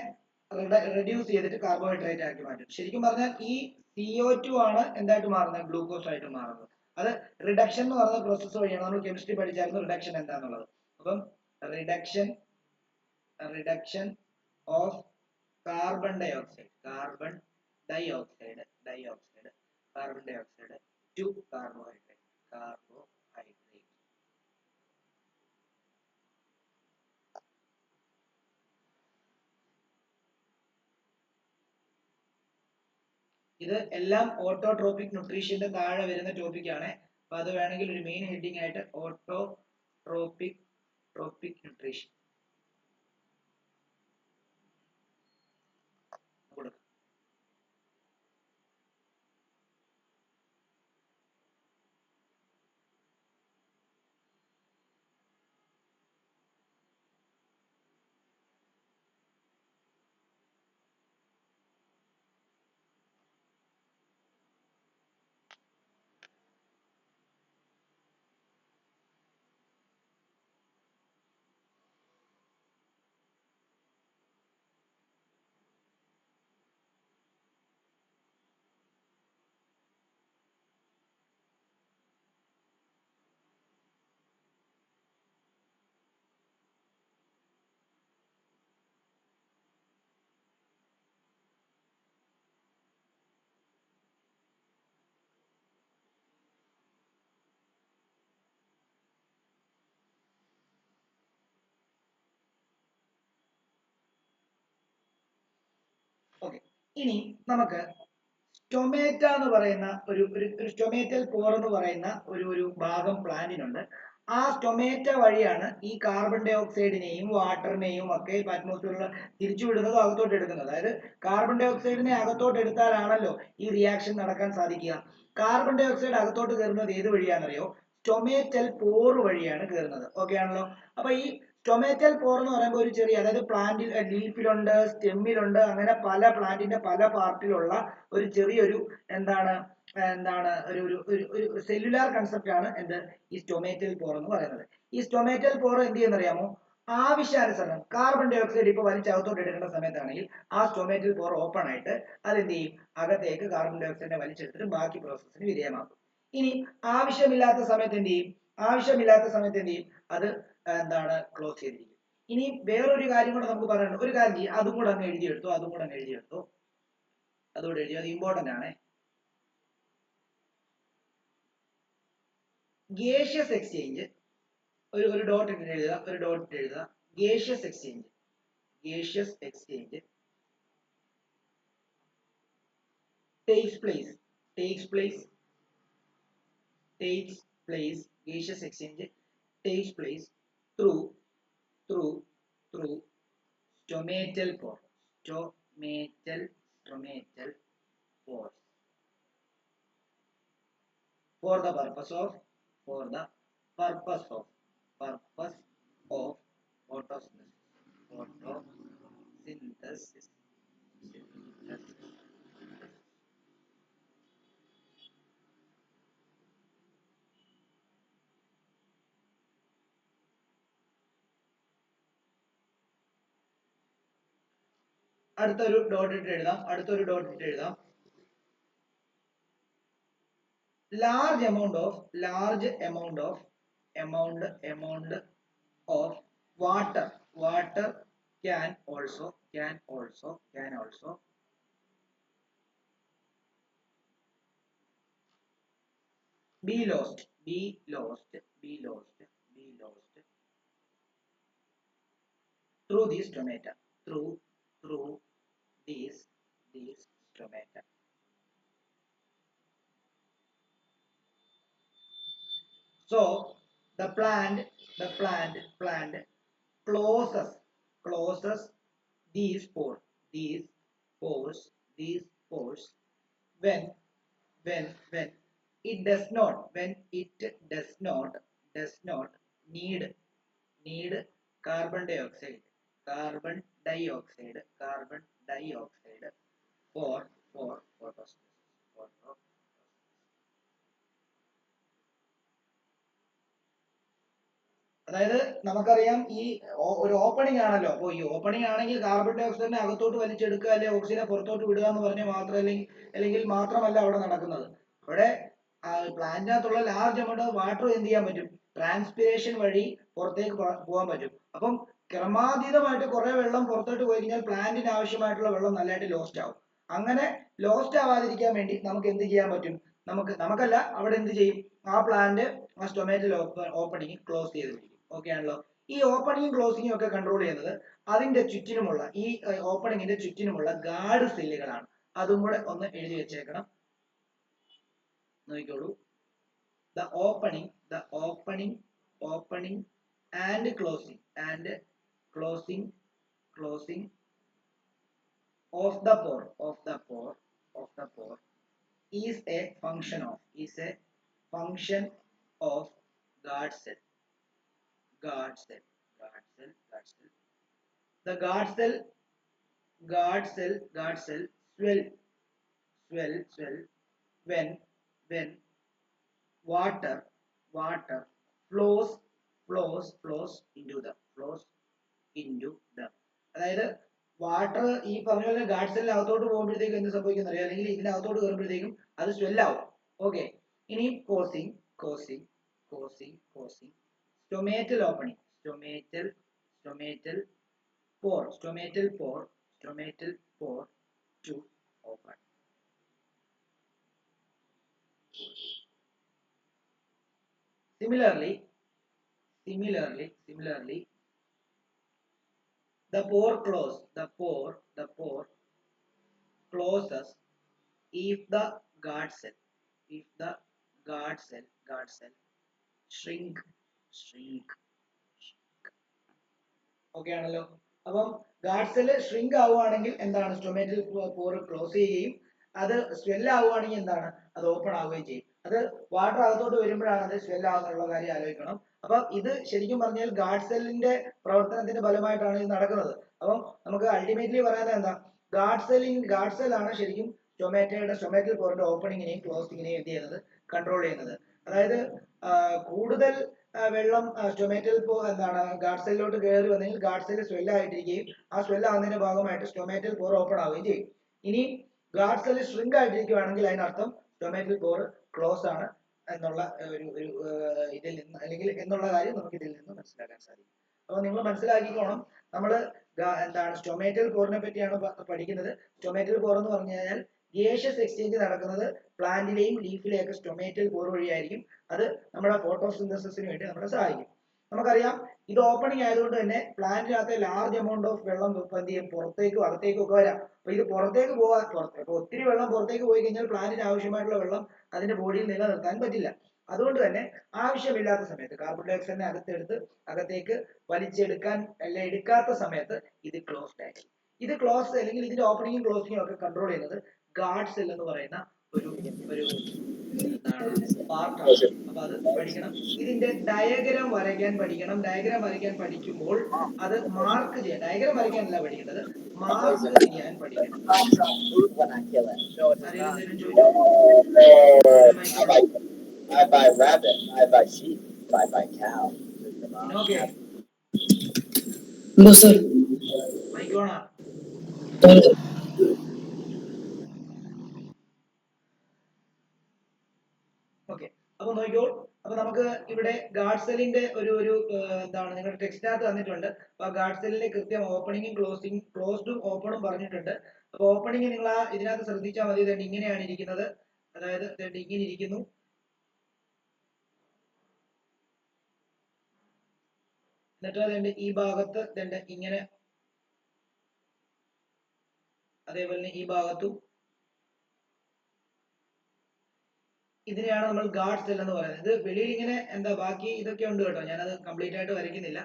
റെഡ്യൂസ് ചെയ്തിട്ട് കാർബോഹൈഡ്രേറ്റ് ആക്കി മാറ്റും. ശരിക്കും പറഞ്ഞാൽ ഈ CO2 ആണ് എന്തായിട്ട് മാറുന്നത്, ഗ്ലൂക്കോസ് ആയിട്ട് മാറുന്നത്. അത് റിഡക്ഷൻ എന്ന് പറയുന്ന പ്രോസസ്സ് വഴിയാണ്. നമ്മൾ കെമിസ്ട്രി പഠിച്ചായിരുന്നു റിഡക്ഷൻ എന്താണെന്നുള്ളത്. അപ്പം reduction of carbon dioxide to carbohydrate. ഇത് എല്ലാം ഓട്ടോട്രോപിക് ന്യൂട്രീഷന്റെ താഴെ വരുന്ന ടോപ്പിക് ആണ്. അപ്പൊ അത് വേണമെങ്കിൽ ഒരു മെയിൻ ഹെഡിങ് ആയിട്ട് ഓട്ടോട്രോപിക് ന്യൂട്രീഷൻ കൊടുക്കാം. ഓക്കെ, ഇനി നമുക്ക് സ്റ്റൊമേറ്റ എന്ന് പറയുന്ന ഒരു സ്റ്റൊമേറ്റൽ പോർ എന്ന് പറയുന്ന ഒരു ഭാഗം പ്ലാന്റിനുണ്ട്. ആ സ്റ്റൊമേറ്റ വഴിയാണ് ഈ കാർബൺ ഡൈ ഓക്സൈഡിനെയും വാട്ടറിനെയും ഒക്കെ അറ്റ്മോസ്ഫിയറിൽ തിരിച്ചുവിടുന്നത്, അകത്തോട്ട് എടുക്കുന്നത്. അതായത് കാർബൺ ഡൈ ഓക്സൈഡിനെ അകത്തോട്ട് എടുത്താലാണല്ലോ ഈ റിയാക്ഷൻ നടക്കാൻ സാധിക്കുക. കാർബൺ ഡൈ ഓക്സൈഡ് അകത്തോട്ട് കയറുന്നത് ഏത് വഴിയാണെന്നറിയോ? സ്റ്റൊമേറ്റൽ പോർ വഴിയാണ് കയറുന്നത്. ഓക്കെ ആണല്ലോ? അപ്പൊ ഈ സ്റ്റൊമേറ്റൽ പോർ എന്ന് പറയുമ്പോൾ ഒരു ചെറിയ, അതായത് പ്ലാന്റിൽ ലീഫിലുണ്ട്, സ്റ്റെമ്മിലുണ്ട്, അങ്ങനെ പല പ്ലാന്റിന്റെ പല പാർട്ടിലുള്ള ഒരു ചെറിയൊരു എന്താണ് ഒരു സെല്ലുലാർ കൺസെപ്റ്റ് ആണ് എന്ത്, ഈ സ്റ്റൊമേറ്റൽ പോർ എന്ന് പറയുന്നത്. ഈ സ്റ്റൊമേറ്റൽ പോർ എന്ത് ചെയ്യുന്നറിയാമോ? ആവശ്യാനുസരണം കാർബൺ ഡൈ ഓക്സൈഡ് ഇപ്പൊ വലിച്ചകത്തോട്ട് എടുക്കേണ്ട സമയത്താണെങ്കിൽ ആ സ്റ്റൊമേറ്റൽ പോർ ഓപ്പൺ ആയിട്ട് അതെന്ത് ചെയ്യും, അകത്തേക്ക് കാർബൺ ഡൈ ഓക്സൈഡിനെ വലിച്ചെടുത്തിട്ട് ബാക്കി പ്രോസസ്സിന് വിധേയമാക്കും. ഇനി ആവശ്യമില്ലാത്ത സമയത്ത് എന്ത് ചെയ്യും, അത് എന്താണ് ക്ലോസ് ചെയ്തിരിക്കും. ഇനി വേറൊരു കാര്യം കൂടെ നമുക്ക് പറയാനുണ്ട്. ഒരു കാര്യം ചെയ്യും, അതും കൂടെ അങ്ങ് എഴുതിയെടുത്തു, അതുകൂടെ എഴുതി, അത് ഇമ്പോർട്ടന്റ് ആണ്. ഗേഷ്യസ് എക്സ്ചേഞ്ച് ഒരു ഡോട്ട് ഇട്ട് എഴുതുക. Gaseous exchange takes place gaseous exchange takes place through stomatal pores for the purpose of photosynthesis. അടുത്തൊരു ഡോട്ട് ഇട്ട് എഴുതാം. large amount of water can also be lost through these stomata. So the plant closes these pores, these pores, these pores, when when it does not, when it does not need carbon dioxide, carbon dioxide, carbon dioxide for photosynthesis, for അതായത് നമുക്കറിയാം ഈ ഒരു opening ആണല്ലോ. അപ്പോൾ ഈ opening ആണെങ്കിൽ carbon dye ഓക്സൈഡിനെ അകത്തോട്ട് വലിച്ചെടുക്കുക അല്ലെങ്കിൽ ഓക്സിജനെ പുറത്തോട്ട് വിടുക എന്ന് പറഞ്ഞാൽ മാത്രം അല്ലെങ്കിൽ മാത്രമല്ല അവിടെ നടക്കുന്നത്. അവിടെ പ്ലാന്റിനകത്തുള്ള ലാർജ് എമൗണ്ട് ഓഫ് വാട്ടർ എന്ത് ചെയ്യാൻ പറ്റും, ട്രാൻസ്പിരേഷൻ വഴി പുറത്തേക്ക് പോകാൻ പറ്റും. അപ്പം ക്രമാതീതമായിട്ട് കുറെ വെള്ളം പുറത്തോട്ട് പോയി കഴിഞ്ഞാൽ പ്ലാന്റിന് ആവശ്യമായിട്ടുള്ള വെള്ളം നല്ലതായിട്ട് ലോസ്റ്റ് ആവും. അങ്ങനെ ലോസ്റ്റ് ആവാതിരിക്കാൻ വേണ്ടി നമുക്ക് എന്ത് ചെയ്യാൻ പറ്റും, നമുക്കല്ല അവിടെ എന്ത് ചെയ്യും, ആ പ്ലാന്റ് ആ സ്റ്റൊമാറ്റൽ ഓപ്പണിംഗ് ക്ലോസ് ചെയ്ത് പിടിക്കും. ഓക്കെ ആണല്ലോ. ഈ ഓപ്പണിംഗും ക്ലോസിംഗും ഒക്കെ കൺട്രോൾ ചെയ്യുന്നത് അതിന്റെ ചുറ്റിനുമുള്ള ഈ ഓപ്പണിംഗിന്റെ ചുറ്റിനുമുള്ള ഗാർഡ് സെല്ലുകളാണ്. അതും കൂടെ ഒന്ന് എഴുതി വെച്ചേക്കണം. നോക്കിക്കോളൂ. the opening and closing of the pore is a function of guard cell. The guard cell swell when water flows into them. അതായത് വാട്ടർ ഈ പറഞ്ഞ പോലെ ഗാർഡ് സെല്ലിന് അകത്തോട്ട് പോകുമ്പോഴത്തേക്കും എന്ത് സംഭവിക്കുന്ന അറിയാം, അല്ലെങ്കിൽ ഇതിനകത്തോട്ട് കയറുമ്പോഴത്തേക്കും അത് സ്വെല്ലാവും. ഓക്കെ. ഇനി causing stomatal opening, stomatal pore to open. Similarly, the pore closes if the guard cell shrink. Okay ആണല്ലോ. അപ്പം ഗാർഡ് സെല്ല് ഷ്രിങ്ക് ആവുകയാണെങ്കിൽ എന്താണ്, സ്റ്റൊമാറ്റൽ പോർ ക്ലോസ് ചെയ്യുകയും അത് സ്വെൽ ആവുകയാണെങ്കിൽ എന്താണ്, അത് ഓപ്പൺ ആവുകയും ചെയ്യും. അത് വാട്ടർ അകത്തോട്ട് വരുമ്പോഴാണ് അത് സ്വെൽ ആവുന്നുള്ള കാര്യം ആലോചിക്കണം. അപ്പൊ ഇത് ശരിക്കും പറഞ്ഞാൽ ഗാർഡ് സെല്ലിന്റെ പ്രവർത്തനത്തിന്റെ ഫലമായിട്ടാണ് ഇത് നടക്കുന്നത്. അപ്പം നമുക്ക് അൾട്ടിമേറ്റ്ലി പറയാൻ എന്താ, ഗാർഡ് സെല്ലാണ് ശരിക്കും സ്റ്റൊമാറ്റൽ പോറിന്റെ ഓപ്പണിങ്ങിനെയും ക്ലോസിങ്ങിനെയും എന്ത് ചെയ്യുന്നത്, കൺട്രോൾ ചെയ്യുന്നത്. അതായത് കൂടുതൽ വെള്ളം സ്റ്റൊമാറ്റൽ എന്താണ് ഗാർഡ് സെല്ലിലോട്ട് കയറി വന്നെങ്കിൽ ഗാർഡ് സെല്ല് സ്വെൽ ആയിട്ടിരിക്കുകയും ആ സ്വെൽ ആവുന്നതിന്റെ ഭാഗമായിട്ട് സ്റ്റൊമാറ്റൽ പോർ ഓപ്പൺ ആവുകയും ചെയ്യും. ഇനി ഗാർഡ് സെല്ല് ഷ്രിങ്ക് ആയിട്ടിരിക്കുകയാണെങ്കിൽ അതിനർത്ഥം സ്റ്റൊമാറ്റൽ പോർ ക്ലോസ് ആണ് എന്നുള്ള ഒരു ഇതിൽ നിന്ന്, അല്ലെങ്കിൽ എന്നുള്ള കാര്യം നമുക്ക് ഇതിൽ നിന്ന് മനസ്സിലാക്കാൻ സാധിക്കും. അപ്പോൾ നിങ്ങൾ മനസ്സിലാക്കിക്കോണം, നമ്മൾ എന്താണ് സ്റ്റൊമാറ്റൽ പോറിനെ പറ്റിയാണ് പഠിക്കുന്നത്. സ്റ്റൊമാറ്റൽ പോർ എന്ന് പറഞ്ഞു കഴിഞ്ഞാൽ ഗേഷ്യസ് എക്സ്ചേഞ്ച് നടക്കുന്നത് പ്ലാന്റിലെയും ലീഫിലെയും ഒക്കെ സ്റ്റൊമാറ്റൽ പോർ വഴിയായിരിക്കും. അത് നമ്മുടെ ഫോട്ടോസിന്തസിസിന് വേണ്ടി നമ്മളെ സഹായിക്കും. നമുക്കറിയാം ഇത് ഓപ്പണിംഗ് ആയതുകൊണ്ട് തന്നെ പ്ലാന്റിനകത്ത് ലാർജ് എമൗണ്ട് ഓഫ് വെള്ളം എന്ത് ചെയ്യും, പുറത്തേക്കും അകത്തേക്കും ഒക്കെ വരാം. അപ്പൊ ഇത് പുറത്തേക്ക് പോകാൻ അപ്പൊ ഒത്തിരി വെള്ളം പുറത്തേക്ക് പോയി കഴിഞ്ഞാൽ പ്ലാന്റിന് ആവശ്യമായിട്ടുള്ള വെള്ളം അതിന്റെ ബോഡിയിൽ നിലനിർത്താൻ പറ്റില്ല. അതുകൊണ്ട് തന്നെ ആവശ്യമില്ലാത്ത സമയത്ത് കാർബൺ ഡൈ ഓക്സൈഡിനെ അകത്തേക്ക് വലിച്ചെടുക്കാൻ എടുക്കാത്ത സമയത്ത് ഇത് ക്ലോസ്ഡ് ആയിരിക്കും. ഇത് ക്ലോസ് അല്ലെങ്കിൽ ഇതിന്റെ ഓപ്പണിംഗും ക്ലോസിംഗും ഒക്കെ കൺട്രോൾ ചെയ്യുന്നത് ഗാർഡ് സെൽ എന്ന് പറയുന്ന ഒരു പാർട്ടാണ്. അപ്പൊ അത് പഠിക്കണം. ഇതിന്റെ ഡയഗ്രാം വരയ്ക്കാൻ പഠിക്കണം. ഡയഗ്രാം വരയ്ക്കാൻ പഠിക്കുമ്പോൾ അത് മാർക്ക് ചെയ്യാൻ, ഡയഗ്രാം വരയ്ക്കാനല്ല പഠിക്കേണ്ടത്, മാർക്ക് ചെയ്യാൻ പഠിക്കണം. ആരെങ്കിലും ചോദിച്ചോ? I buy rabbit, I buy sheep, I buy cow. Okay. No, sir. Mic on. Okay. അപ്പൊ നോക്കിക്കോ. അപ്പൊ നമുക്ക് ഇവിടെ ഗാർഡ് സെല്ലിന്റെ ഒരു എന്താണ് നിങ്ങളുടെ ടെക്സ്റ്റിനകത്ത് തന്നിട്ടുണ്ട്. അപ്പൊ ഗാർഡ് സെല്ലിന്റെ കൃത്യം ഓപ്പണിംഗും ക്ലോസ്ഡും ഓപ്പണും പറഞ്ഞിട്ടുണ്ട്. അപ്പൊ ഓപ്പണിംഗ് നിങ്ങൾ ഇതിനകത്ത് ശ്രദ്ധിച്ചാൽ മതി. ഇതുകൊണ്ട് ഇങ്ങനെയാണ് ഇരിക്കുന്നത്. അതായത് ഇങ്ങനെ ഇരിക്കുന്നു. എന്നിട്ട് അതുകൊണ്ട് ഈ ഭാഗത്ത് ഇങ്ങനെ, അതേപോലെ ഈ ഭാഗത്തും ഇതിനെയാണ് നമ്മൾ ഗാർഡ് സെൽ എന്ന് പറയുന്നത്. ഇത് വെളിയിൽ ഇങ്ങനെ എന്താ ബാക്കി ഇതൊക്കെ ഉണ്ട് കേട്ടോ, ഞാനത് കംപ്ലീറ്റ് ആയിട്ട് വരയ്ക്കുന്നില്ല.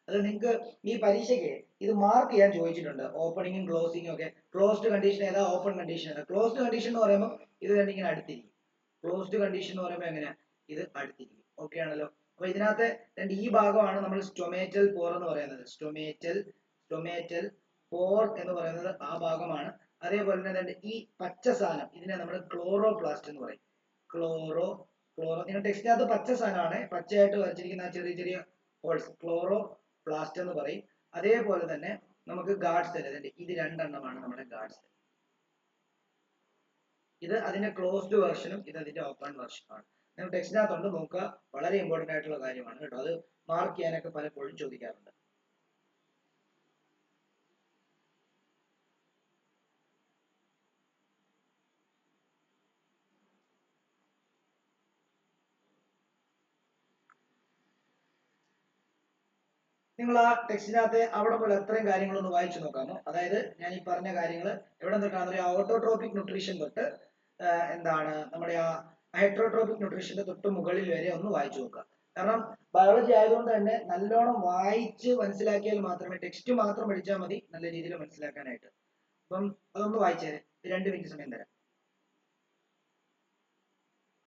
അത് നിങ്ങൾക്ക് ഈ പരീക്ഷയ്ക്ക് ഇത് മാർക്ക് ചെയ്യാൻ ചോദിച്ചിട്ടുണ്ട്. ഓപ്പണിങ്ങും ക്ലോസിങ്ങും ഒക്കെ. ക്ലോസ്ഡ് കണ്ടീഷൻ ഏതാ, ഓപ്പൺ കണ്ടീഷൻ ഏതാ? ക്ലോസ്ഡ് കണ്ടീഷൻ എന്ന് പറയുമ്പോൾ ഇത് തന്നെ ഇങ്ങനെ അടുത്തിരിക്കും. ക്ലോസ്ഡ് കണ്ടീഷൻ എന്ന് പറയുമ്പോൾ എങ്ങനെയാ, ഇത് അടുത്തിരിക്കും. ഓക്കെ ആണല്ലോ. അപ്പൊ ഇതിനകത്ത് ഈ ഭാഗമാണ് നമ്മൾ സ്റ്റൊമേറ്റൽ പോർ എന്ന് പറയുന്നത്. സ്റ്റൊമേറ്റൽ പോർ എന്ന് പറയുന്നത് ആ ഭാഗമാണ്. അതേപോലെ തന്നെ ഈ പച്ച സാധനം ഇതിനെ നമ്മൾ ക്ലോറോപ്ലാസ്റ്റ് എന്ന് പറയും. ക്ലോറോ നിങ്ങൾ ടെക്സ്റ്റിനകത്ത് പച്ച സാധനമാണ്, പച്ചയായിട്ട് വരച്ചിരിക്കുന്ന ചെറിയ ചെറിയ ഹോൾസ് ക്ലോറോപ്ലാസ്റ്റ് എന്ന് പറയും. അതേപോലെ തന്നെ നമുക്ക് ഗാർഡ് സെൽ, ഇത് രണ്ടെണ്ണമാണ് നമ്മുടെ ഗാർഡ് സെൽ. ഇത് അതിന്റെ ക്ലോസ്ഡ് വെർഷനും ഇത് അതിന്റെ ഓപ്പൺ വെർഷനുമാണ്. നിങ്ങൾ ടെക്സ്റ്റിനകത്തുണ്ട്, നോക്കുക. വളരെ ഇമ്പോർട്ടന്റ് ആയിട്ടുള്ള കാര്യമാണ് കേട്ടോ. അത് മാർക്ക് ചെയ്യാനൊക്കെ പലപ്പോഴും ചോദിക്കാറുണ്ട്. നിങ്ങൾ ആ ടെക്സ്റ്റിനകത്ത് അവിടെ പോലെ അത്രയും കാര്യങ്ങളൊന്ന് വായിച്ചു നോക്കാമോ? അതായത് ഞാൻ ഈ പറഞ്ഞ കാര്യങ്ങൾ എവിടെ നിന്നൊക്കെയാണ്, ഓട്ടോട്രോപിക് ന്യൂട്രീഷൻ തൊട്ട് എന്താണ് നമ്മുടെ ആ ഹെറ്ററോട്രോപിക് ന്യൂട്രീഷന്റെ തൊട്ട് മുകളിൽ വരെ ഒന്ന് വായിച്ചു നോക്കുക. കാരണം ബയോളജി ആയതുകൊണ്ട് തന്നെ നല്ലോണം വായിച്ച് മനസ്സിലാക്കിയാൽ മാത്രമേ, ടെക്സ്റ്റ് മാത്രം പഠിച്ചാൽ മതി നല്ല രീതിയിൽ മനസ്സിലാക്കാനായിട്ട്. അപ്പം അതൊന്ന് വായിച്ചേരെ, 2 മിനിറ്റ് സമയം തരാം.